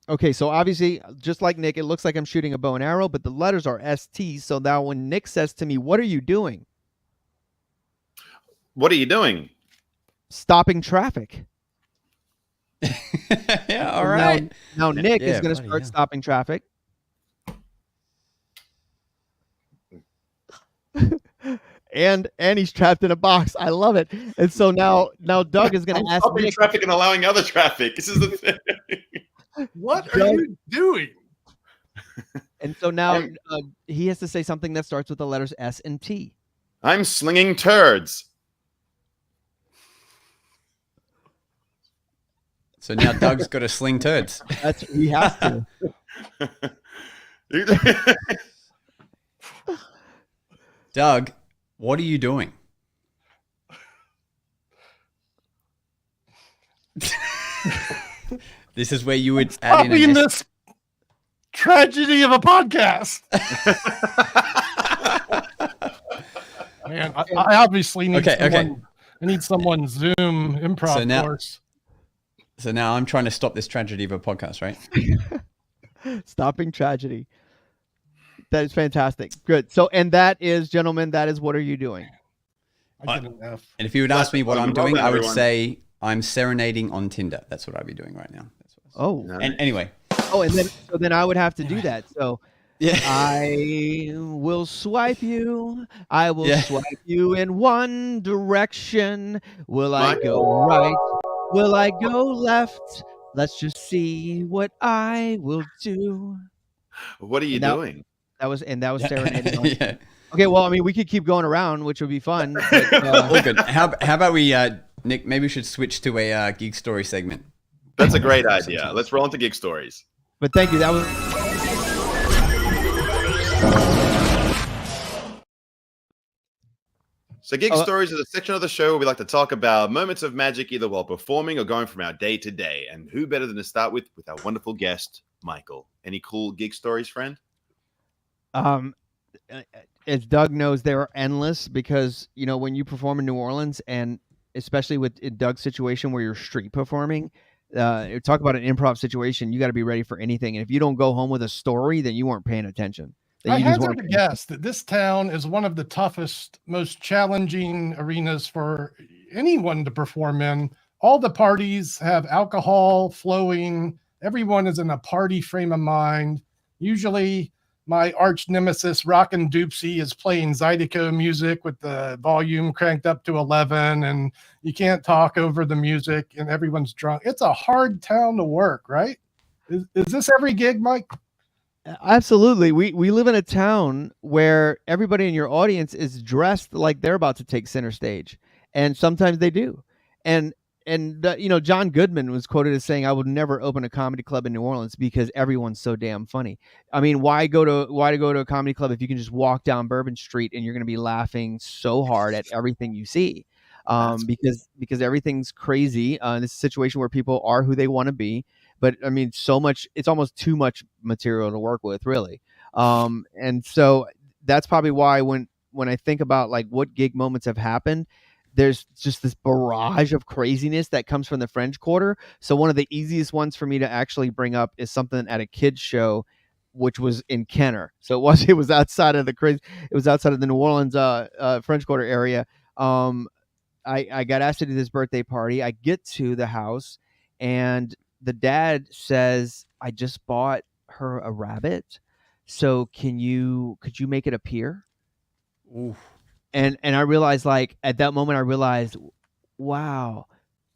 Okay, so obviously, just like Nick, it looks like I'm shooting a bow and arrow, but the letters are ST. So now when Nick says to me, "What are you doing?" What are you doing? Stopping traffic. Yeah, all right. Now Nick is going to start stopping traffic. And he's trapped in a box. I love it. And so now Doug is going to ask stopping Nick, traffic and allowing other traffic. This is the thing. What are you doing? And so now he has to say something that starts with the letters S and T. I'm slinging turds. So now Doug's got to sling turds. He has to. Doug, what are you doing? This is where you would add in this tragedy of a podcast. Man, I obviously need I need someone Zoom improv course. So now I'm trying to stop this tragedy of a podcast, right? Stopping tragedy. That is fantastic. Good. So, and that is, gentlemen, that is what are you doing? And if you would ask me what I'm doing, I would say I'm serenading on Tinder. That's what I'd be doing right now. Oh, and anyway. Oh, and then I would have to do that. So yeah, I will swipe you. I will swipe you in one direction. Will I go right? Will I go left? Let's just see what I will do. What are you doing? That was serenading. Okay, well, I mean, we could keep going around, which would be fun. But, all good. How about we, Nick? Maybe we should switch to a gig story segment. That's a great idea. Let's roll into gig stories. But thank you. That was. So gig stories is a section of the show where we like to talk about moments of magic, either while performing or going from our day to day. And who better than to start with our wonderful guest, Michael? Any cool gig stories, friend? As Doug knows, they are endless because, you know, when you perform in New Orleans, and especially in Doug's situation where you're street performing, talk about an improv situation, you got to be ready for anything. And if you don't go home with a story, then you weren't paying attention. I hazard to guess that this town is one of the toughest, most challenging arenas for anyone to perform in. All the parties have alcohol flowing. Everyone is in a party frame of mind. Usually my arch nemesis, Rockin' Doopsie, is playing Zydeco music with the volume cranked up to 11, and you can't talk over the music, and everyone's drunk. It's a hard town to work, right? Is this every gig, Mike? Absolutely. We live in a town where everybody in your audience is dressed like they're about to take center stage, and sometimes they do. And you know, John Goodman was quoted as saying, "I would never open a comedy club in New Orleans because everyone's so damn funny." I mean, why go to a comedy club if you can just walk down Bourbon Street and you're going to be laughing so hard at everything you see? Because everything's crazy. This is a situation where people are who they want to be. But I mean, so much, it's almost too much material to work with, really. And so that's probably why when I think about like what gig moments have happened, there's just this barrage of craziness that comes from the French Quarter. So one of the easiest ones for me to actually bring up is something at a kids show, which was in Kenner. So it was outside of the New Orleans French Quarter area. I got asked to do this birthday party. I get to the house and the dad says, "I just bought her a rabbit. So could you make it appear?" Oof. And I realized, like, at that moment, I realized, wow,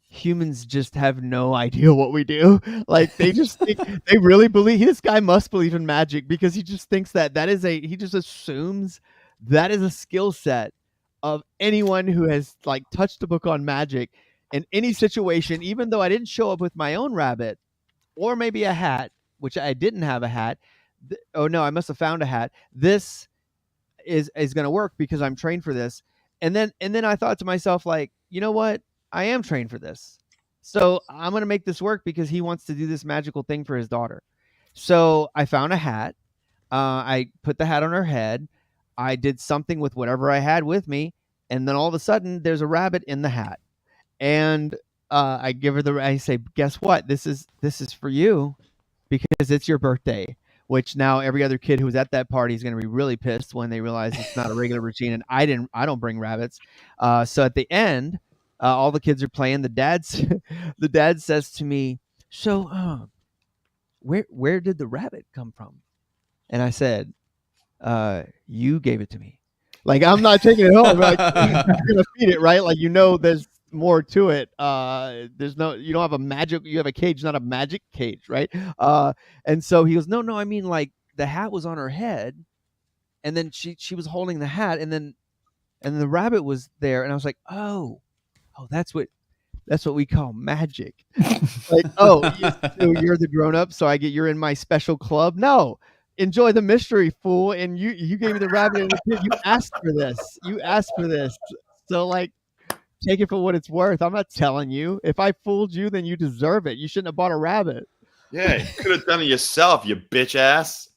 humans just have no idea what we do. Like, they just think, they really believe, this guy must believe in magic because he just thinks he just assumes that is a skill set of anyone who has like touched a book on magic in any situation, even though I didn't show up with my own rabbit or maybe a hat, which I didn't have a hat. Oh no, I must have found a hat. This is going to work because I'm trained for this. And then I thought to myself, like, you know what? I am trained for this. So I'm going to make this work because he wants to do this magical thing for his daughter. So I found a hat. I put the hat on her head. I did something with whatever I had with me. And then all of a sudden there's a rabbit in the hat. And I give her I say, guess what? This is for you because it's your birthday. Which now every other kid who was at that party is going to be really pissed when they realize it's not a regular routine, and I don't bring rabbits. So at the end, all the kids are playing. The dad says to me, "So, where did the rabbit come from?" And I said, "You gave it to me. Like, I'm not taking it home. Like, I'm gonna feed it, right? Like, you know, there's more to it. You don't have a magic, you have a cage, not a magic cage, right?" And so he goes, no, I mean, like, the hat was on her head and then she was holding the hat and the rabbit was there. And I was like, oh, that's what we call magic. Like, so you're the grown up, so you're in my special club. No, enjoy the mystery, fool. And you gave me the rabbit and you asked for this. So, like, take it for what it's worth. I'm not telling you. If I fooled you, then you deserve it. You shouldn't have bought a rabbit. Yeah, you could have done it yourself, you bitch ass,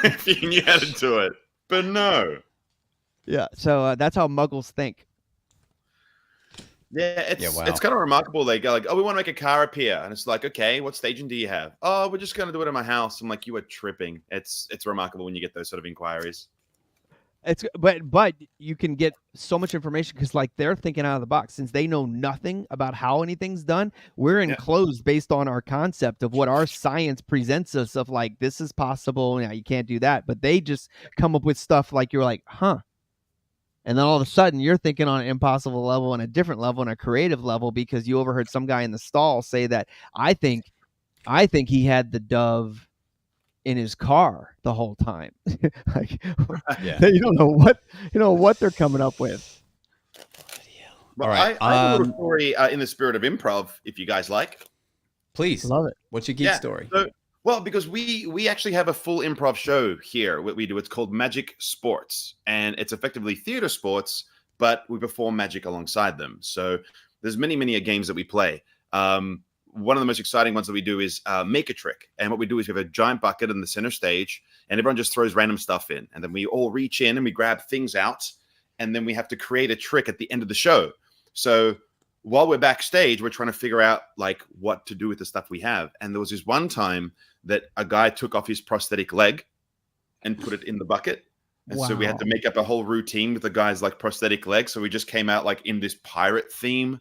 if you knew how to do it. But no. Yeah, so that's how muggles think. Yeah, it's kind of remarkable. They go like, "Oh, we want to make a car appear," and it's like, "Okay, what staging do you have?" "Oh, we're just going to do it in my house." I'm like, "You are tripping." It's remarkable when you get those sort of inquiries. But you can get so much information because, like, they're thinking out of the box since they know nothing about how anything's done. We're enclosed based on our concept of what our science presents us of, like, this is possible. You can't do that, but they just come up with stuff like you're like, huh. And then all of a sudden you're thinking on an impossible level and a different level and a creative level because you overheard some guy in the stall say that I think he had the dove in his car the whole time. Like, Yeah. you don't know what they're coming up with. Well, All right. I have a little story in the spirit of improv, if you guys like. Please. Love it. What's your geek story? So, well, because we actually have a full improv show here. What we do, it's called Magic Sports, and it's effectively theater sports, but we perform magic alongside them. So there's many games that we play. One of the most exciting ones that we do is make a trick. And what we do is we have a giant bucket in the center stage, and everyone just throws random stuff in. And then we all reach in and we grab things out, and then we have to create a trick at the end of the show. So while we're backstage, we're trying to figure out like what to do with the stuff we have. And there was this one time that a guy took off his prosthetic leg and put it in the bucket. And so we had to make up a whole routine with the guy's like prosthetic leg. So we just came out like in this pirate theme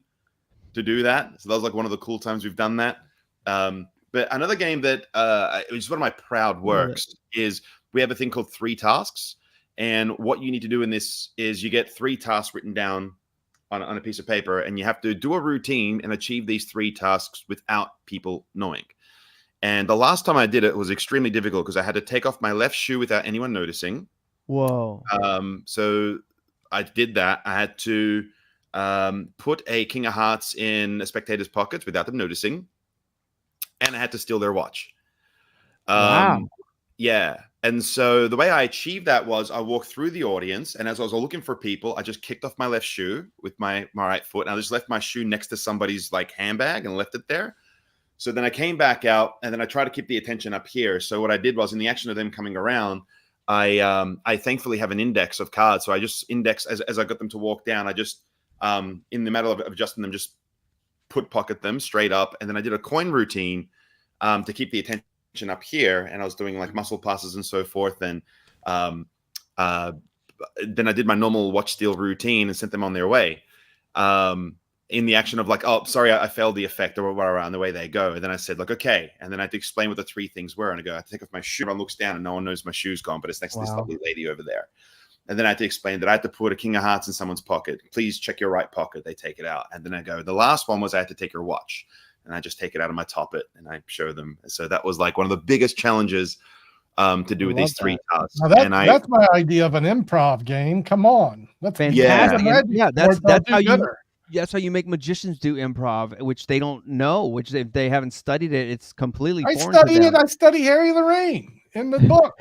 to do that. So that was like one of the cool times we've done that. But another game that is one of my proud works is we have a thing called 3 tasks. And what you need to do in this is you get 3 tasks written down on a piece of paper, and you have to do a routine and achieve these 3 tasks without people knowing. And the last time I did it was extremely difficult because I had to take off my left shoe without anyone noticing. Whoa. So I did that. I had to put a King of Hearts in a spectator's pockets without them noticing. And I had to steal their watch. Wow. Yeah. And so the way I achieved that was I walked through the audience, and as I was looking for people, I just kicked off my left shoe with my right foot, and I just left my shoe next to somebody's like handbag and left it there. So then I came back out, and then I tried to keep the attention up here. So what I did was, in the action of them coming around, I thankfully have an index of cards. So I just index as I got them to walk down. I just in the matter of adjusting them, just pocket them straight up, and then I did a coin routine to keep the attention up here, and I was doing like muscle passes and so forth, and then I did my normal watch steal routine and sent them on their way in the action of like, oh, sorry, I failed the effect or whatever, on the way they go. And then I said like, okay, and then I had to explain what the 3 things were, and I go, I take off my shoe, everyone looks down and no one knows my shoe's gone, but it's next to this lovely lady over there. And then I had to explain that I had to put a King of Hearts in someone's pocket. Please check your right pocket. They take it out. And then I go, the last one was I had to take your watch. And I just take it out of my top it and I show them. So that was like one of the biggest challenges to do with these 3 tasks. Now that's my idea of an improv game. Come on, that's fantastic. That's how you make magicians do improv, which they don't know, which if they haven't studied it, it's completely foreign to them. I study Harry Lorraine in the book.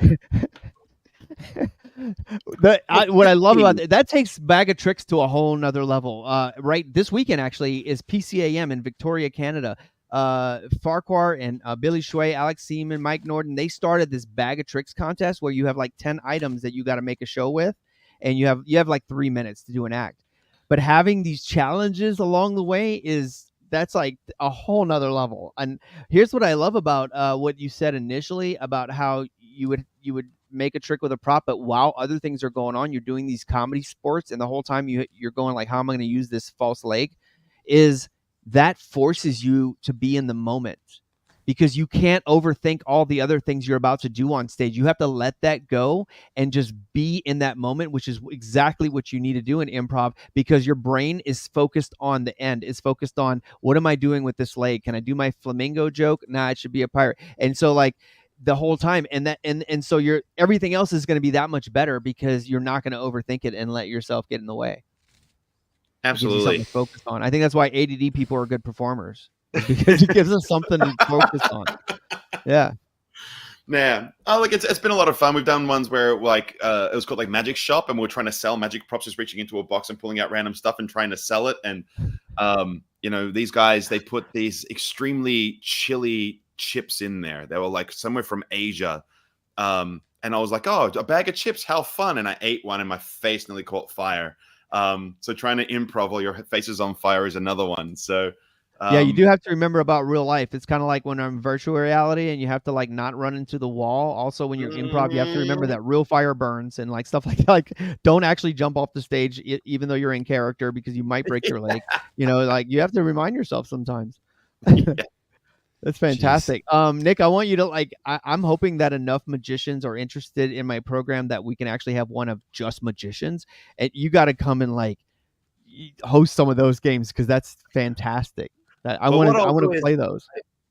What I love about that takes Bag of Tricks to a whole nother level. Right this weekend actually is PCAM in Victoria, Canada. Farquhar and Billy Shui, Alex Seaman, Mike Norton, they started this Bag of Tricks contest where you have like 10 items that you got to make a show with, and you have like 3 minutes to do an act. But having these challenges along the way that's like a whole nother level. And here's what I love about what you said initially about how you would make a trick with a prop, but while other things are going on, you're doing these comedy sports, and the whole time you're going like, how am I going to use this false leg? Is that forces you to be in the moment, because you can't overthink all the other things you're about to do on stage. You have to let that go and just be in that moment, which is exactly what you need to do in improv, because your brain is focused on the end. It's focused on, what am I doing with this leg? Can I do my flamingo joke? Nah, it should be a pirate. And so like the whole time, and so everything else is going to be that much better because you're not going to overthink it and let yourself get in the way. Absolutely. Focus on. I think that's why ADD people are good performers, because it gives us something to focus on. Yeah. Yeah. Oh, like it's been a lot of fun. We've done ones where like it was called like Magic Shop, and we're trying to sell magic props, just reaching into a box and pulling out random stuff and trying to sell it. And these guys, they put these extremely chili chips in there. They were like somewhere from Asia. And I was like, oh, a bag of chips, how fun. And I ate one and my face nearly caught fire. So trying to improv while your face is on fire is another one. So yeah, you do have to remember about real life. It's kind of like when I'm in virtual reality and you have to like not run into the wall. Also, when you're improv, you have to remember that real fire burns and like stuff like that. Like, don't actually jump off the stage even though you're in character, because you might break your leg. Like you have to remind yourself sometimes. Yeah. That's fantastic. Jeez. Nick, I want you to I'm hoping that enough magicians are interested in my program that we can actually have one of just magicians, and you got to come and like host some of those games, because that's fantastic. I want to play those.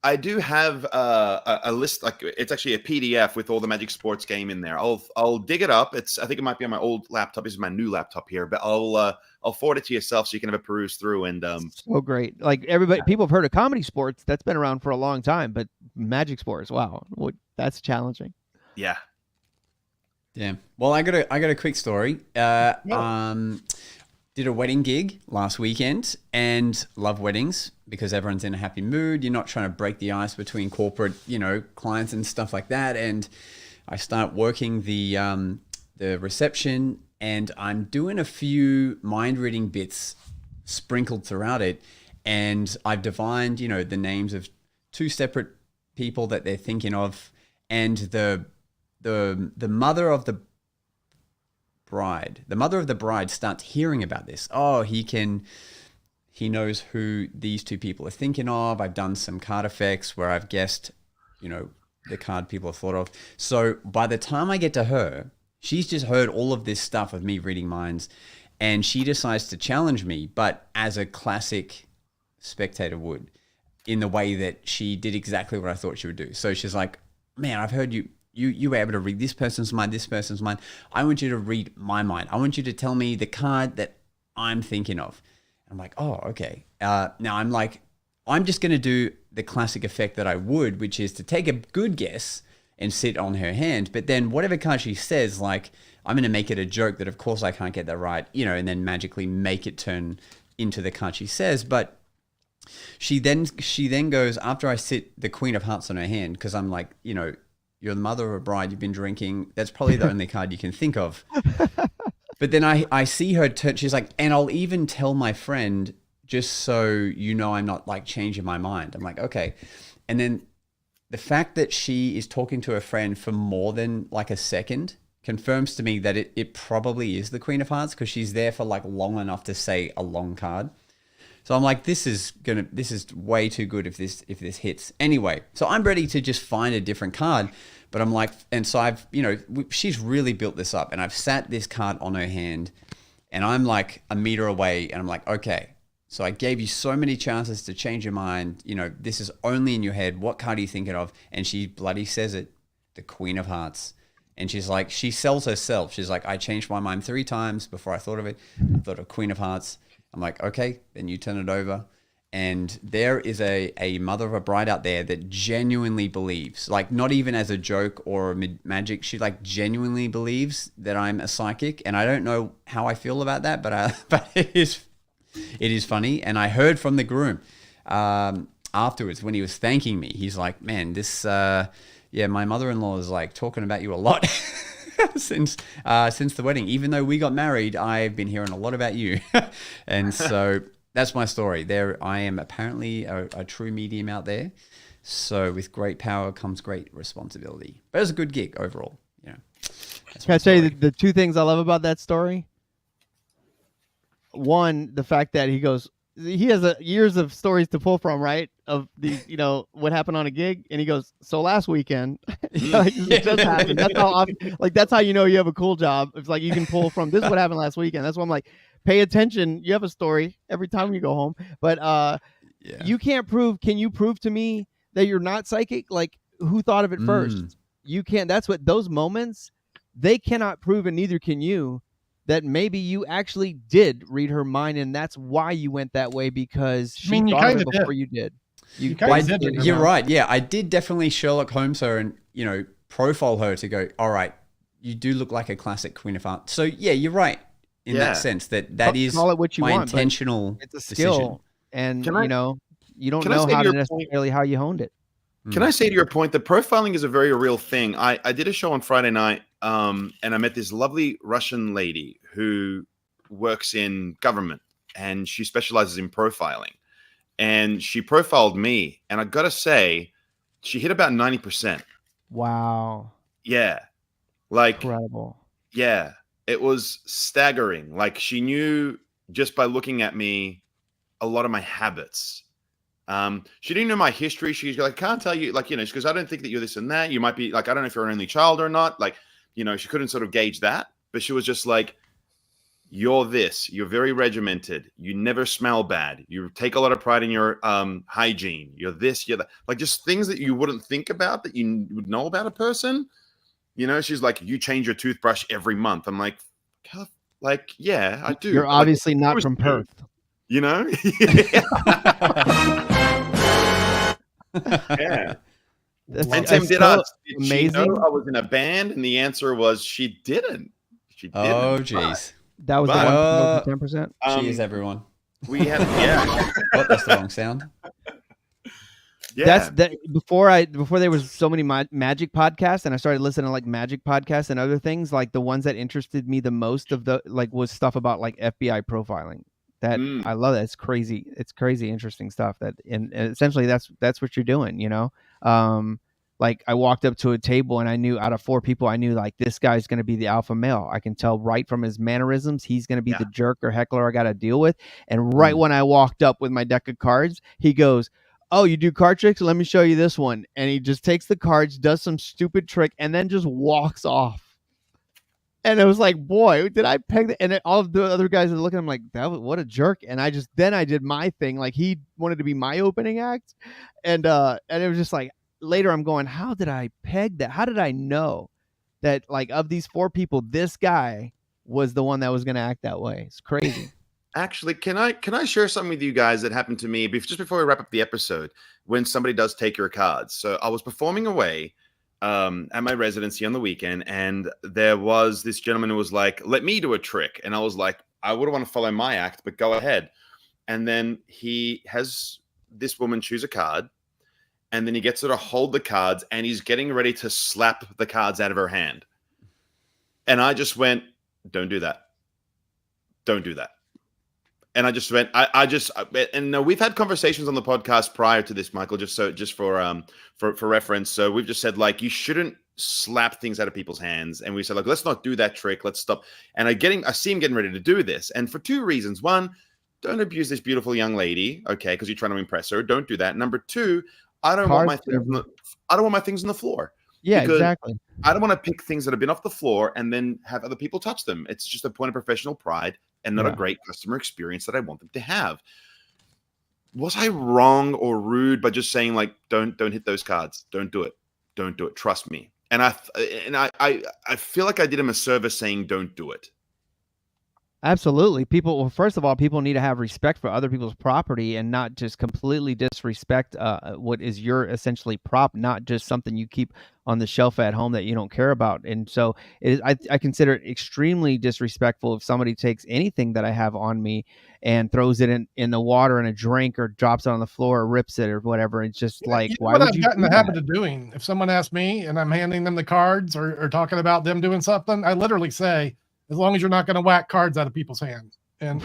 I do have a list, like it's actually a PDF with all the Magic Sports game in there. I'll dig it up. I think it might be on my old laptop. This is my new laptop here, but I'll forward it to yourself so you can have a peruse through. And so great. Like everybody, people have heard of comedy sports. That's been around for a long time, but Magic Sports, wow, that's challenging. Yeah. Well, I got a quick story. Did a wedding gig last weekend and love weddings because everyone's in a happy mood. You're not trying to break the ice between corporate, clients and stuff like that. And I start working the reception, and I'm doing a few mind reading bits sprinkled throughout it. And I've divined, the names of two separate people that they're thinking of, and the mother of the bride starts hearing about this. Oh, he knows who these two people are thinking of. I've done some card effects where I've guessed, the card people have thought of. So by the time I get to her, she's just heard all of this stuff of me reading minds, and she decides to challenge me, but as a classic spectator would, in the way that she did exactly what I thought she would do. So she's like, man, I've heard you were able to read this person's mind. I want you to read my mind. I want you to tell me the card that I'm thinking of. I'm like, oh, okay. Now I'm just going to do the classic effect that I would, which is to take a good guess and sit on her hand. But then whatever card she says, like, I'm going to make it a joke that of course I can't get that right, and then magically make it turn into the card she says. But she then goes, after I sit the Queen of Hearts on her hand, because I'm like, you're the mother of a bride, you've been drinking. That's probably the only card you can think of. But then I see her turn. She's like, and I'll even tell my friend just so I'm not like changing my mind. I'm like, okay. And then the fact that she is talking to her friend for more than like a second confirms to me that it probably is the Queen of Hearts, because she's there for like long enough to say a long card. So I'm like, this is way too good if this hits. Anyway, so I'm ready to just find a different card, but I'm like, and so she's really built this up, and I've sat this card on her hand, and I'm like a meter away, and I'm like, okay, so I gave you so many chances to change your mind. This is only in your head. What card are you thinking of? And she bloody says it, the Queen of Hearts. And she's like, she sells herself. She's like, I changed my mind 3 times before I thought of it. I thought of Queen of Hearts. I'm like, okay, then you turn it over. And there is a mother of a bride out there that genuinely believes, like not even as a joke or magic, she like genuinely believes that I'm a psychic. And I don't know how I feel about that, but it is funny. And I heard from the groom afterwards when he was thanking me, he's like, man, this, my mother-in-law is like talking about you a lot. since the wedding. Even though we got married, I've been hearing a lot about you. And so that's my story. There, I am apparently a true medium out there. So with great power comes great responsibility. But it was a good gig overall. Can I tell you the 2 things I love about that story? One, the fact that he has years of stories to pull from, right? Of the, what happened on a gig, and he goes, so last weekend, it just happened. That's how that's how you have a cool job. It's like you can pull from this. What happened last weekend? That's why I'm like, pay attention. You have a story every time you go home, but you can't prove. Can you prove to me that you're not psychic? Like, who thought of it first? You can't. That's what those moments. They cannot prove, and neither can you, that maybe you actually did read her mind, and that's why you went that way, because she thought of it before you did. You're right. Yeah, I did definitely Sherlock Holmes her and, profile her to go, all right, you do look like a classic Queen of Hearts. So, yeah, you're right in that sense that is call it what you my want, intentional it's a skill decision. And, you don't know how to necessarily how you honed it. Can I say to your point that profiling is a very real thing? I did a show on Friday night, and I met this lovely Russian lady who works in government, and she specializes in profiling. And she profiled me, and I got to say, she hit about 90%. Wow. Yeah. Like, incredible. Yeah. It was staggering. Like, she knew just by looking at me a lot of my habits. She didn't know my history. She's like, can't tell you, like, she goes, I don't think that you're this and that. You might be like, I don't know if you're an only child or not. Like, she couldn't sort of gauge that, but she was just like, you're this, you're very regimented, you never smell bad, you take a lot of pride in your hygiene, you're this, you're that, like just things that you wouldn't think about that you would know about a person. You know, she's like, you change your toothbrush every month. I'm like, yeah, I do. You're obviously like, not from Perth. You know? Yeah. And Tim did ask, did she know I was in a band? And the answer was she didn't. She didn't. Oh, jeez. That was the 10%. She is everyone. We had, yeah. What? That's the wrong sound. Yeah. Before there was so many magic podcasts, and I started listening to like magic podcasts and other things. Like the ones that interested me the most was stuff about like FBI profiling. That I love that. It's crazy. It's crazy interesting stuff. And essentially that's what you're doing. You know, like I walked up to a table and I knew out of 4 people, I knew like this guy's going to be the alpha male. I can tell right from his mannerisms, he's going to be the jerk or heckler I got to deal with. And right when I walked up with my deck of cards, he goes, "Oh, you do card tricks? Let me show you this one." And he just takes the cards, does some stupid trick, and then just walks off. And it was like, boy, did I peg that? And all of the other guys are looking at him like, what a jerk. And I did my thing. Like he wanted to be my opening act. And it was just like, later I'm going, how did I peg that? How did I know that like of these 4 people, this guy was the one that was going to act that way? It's crazy. Actually, can I share something with you guys that happened to me just before we wrap up the episode when somebody does take your cards? So I was performing away at my residency on the weekend, and there was this gentleman who was like, "Let me do a trick," and I was like, "I wouldn't want to follow my act, but go ahead." And then he has this woman choose a card, and then he gets her to hold the cards, and he's getting ready to slap the cards out of her hand, and I just went, "Don't do that. Don't do that." And I just went, and we've had conversations on the podcast prior to this, Michael, just for reference. So we've just said, like, you shouldn't slap things out of people's hands. And we said, like, let's not do that trick. Let's stop. And I see him getting ready to do this. And for 2 reasons. One, don't abuse this beautiful young lady, okay, because you're trying to impress her. Don't do that. Number 2, I don't want my things on the floor. Yeah, exactly. I don't want to pick things that have been off the floor and then have other people touch them. It's just a point of professional pride and not a great customer experience that I want them to have. Was I wrong or rude by just saying, like, don't hit those cards? Don't do it. Don't do it. Trust me. And I feel like I did him a service saying don't do it. Absolutely. First of all, people need to have respect for other people's property and not just completely disrespect what is your essentially prop, not just something you keep on the shelf at home that you don't care about. And so I consider it extremely disrespectful if somebody takes anything that I have on me and throws it in the water in a drink or drops it on the floor or rips it or whatever. It's just like, why would you? I've gotten the habit of doing, if someone asks me and I'm handing them the cards or talking about them doing something, I literally say, as long as you're not going to whack cards out of people's hands. And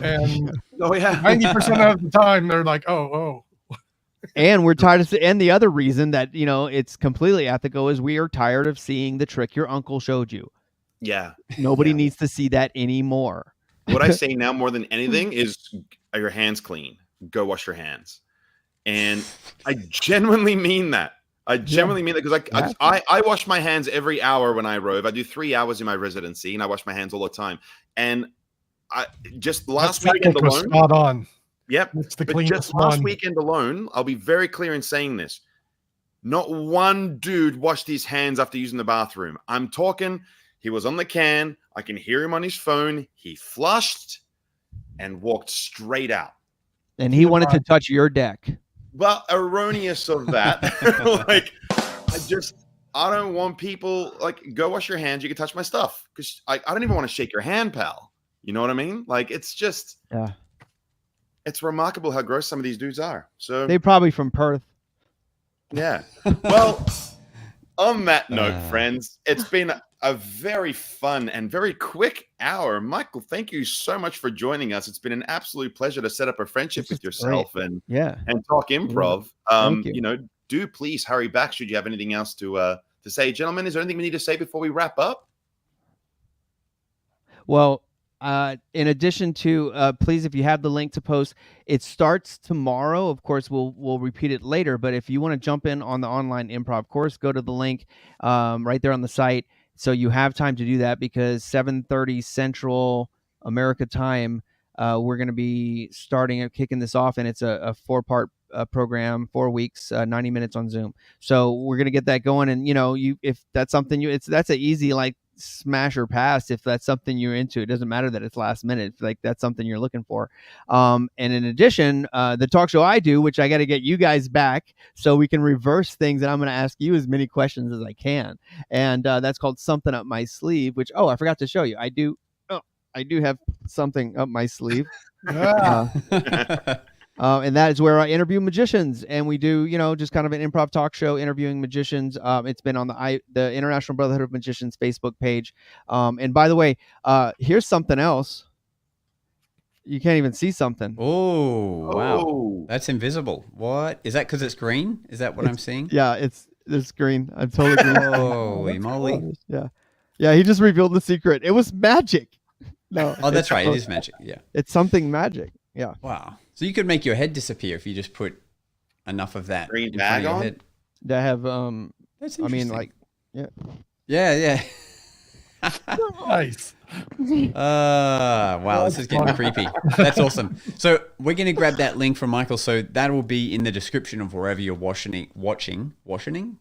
oh yeah, 90% of the time they're like, oh. And we're tired of, and the other reason that, you know, it's completely ethical is we are tired of seeing the trick your uncle showed you. Yeah. Nobody needs to see that anymore. What I say now more than anything is, are your hands clean? Go wash your hands. And I genuinely mean that. I genuinely mean that because I wash my hands every hour when I rove. I do 3 hours in my residency and I wash my hands all the time. And I just last weekend alone. Spot on. Yep. It's the but just last weekend alone, I'll be very clear in saying this. Not one dude washed his hands after using the bathroom. I'm talking, he was on the can. I can hear him on his phone. He flushed and walked straight out. And he wanted to touch your deck. Well, erroneous of that. Like, I don't want people, like, go wash your hands. You can touch my stuff. Because I don't even want to shake your hand, pal. You know what I mean? Like, it's just, it's remarkable how gross some of these dudes are. So they're probably from Perth. Yeah. Well, on that note, friends, it's been a very fun and very quick hour. Michael, thank you so much for joining us. It's been an absolute pleasure to set up a friendship with yourself and talk improv. You know, do please hurry back should you have anything else to say. Gentlemen, is there anything we need to say before we wrap up? Well, in addition to, please, if you have the link to post, it starts tomorrow. Of course, we'll repeat it later. But if you want to jump in on the online improv course, go to the link right there on the site. So you have time to do that because 7:30 Central America time. We're going to be kicking this off, and it's a 4-part program, 4 weeks, 90 minutes on Zoom. So we're going to get that going. And, if that's something that's an easy, like, smash or pass. If that's something you're into, it doesn't matter that it's last minute. Like, that's something you're looking for. And in addition, the talk show I do, which I got to get you guys back so we can reverse things, and I'm going to ask you as many questions as I can. And that's called Something Up My Sleeve, which, I forgot to show you. I do have something up my sleeve. And that is where I interview magicians, and we do, just kind of an improv talk show interviewing magicians. It's been on the International Brotherhood of Magicians Facebook page. And by the way, here's something else. You can't even see something. Oh, wow. That's invisible. What? Is that because it's green? Is that what I'm seeing? Yeah, it's green. I'm totally green. Holy moly. Yeah. Yeah, he just revealed the secret. It was magic. No. Oh, that's right. It is magic. Yeah. It's something magic. Yeah. Wow. So you could make your head disappear if you just put enough of that green in bag front of your on? head. They have That's I mean, interesting. like, yeah. Yeah. Nice. Wow, this is getting creepy. That's awesome. So we're going to grab that link from Michael. So that will be in the description of wherever you're watching.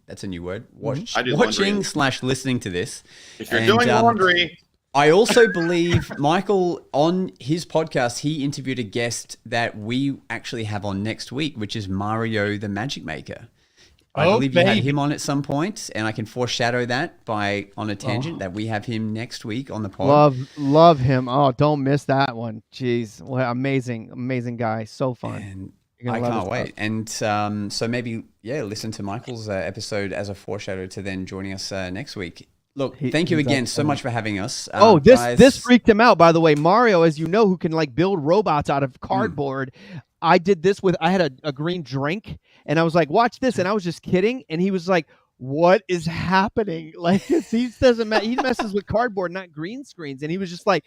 That's a new word. Watching/listening to this. If you're doing laundry. I also believe Michael, on his podcast, he interviewed a guest that we actually have on next week, which is Mario the Magic Maker. I believe you had him on at some point, and I can foreshadow that on a tangent that we have him next week on the pod. Love him. Oh, don't miss that one. Jeez, what amazing guy. So fun. And I can't wait. And so maybe, listen to Michael's episode as a foreshadow to then joining us next week. Look, thank you again so much for having us. This freaked him out, by the way. Mario, as you know, who can like build robots out of cardboard. I did this I had a green drink, and I was like, watch this. And I was just kidding. And he was like, what is happening? Like, he messes with cardboard, not green screens. And he was just like,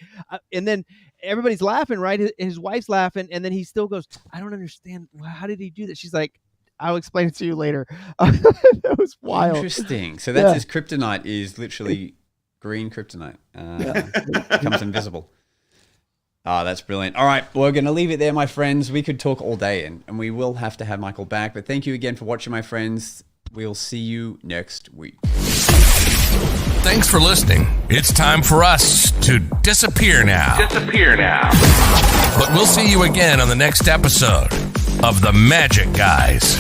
and then everybody's laughing, right? His wife's laughing. And then he still goes, I don't understand. How did he do that? She's like, I'll explain it to you later. That was wild. Interesting. So that's his kryptonite is literally green kryptonite. Becomes invisible. That's brilliant. All right, we're going to leave it there, my friends. We could talk all day, and we will have to have Michael back. But thank you again for watching, my friends. We'll see you next week. Thanks for listening. It's time for us to disappear now. But we'll see you again on the next episode of The Magic Guys.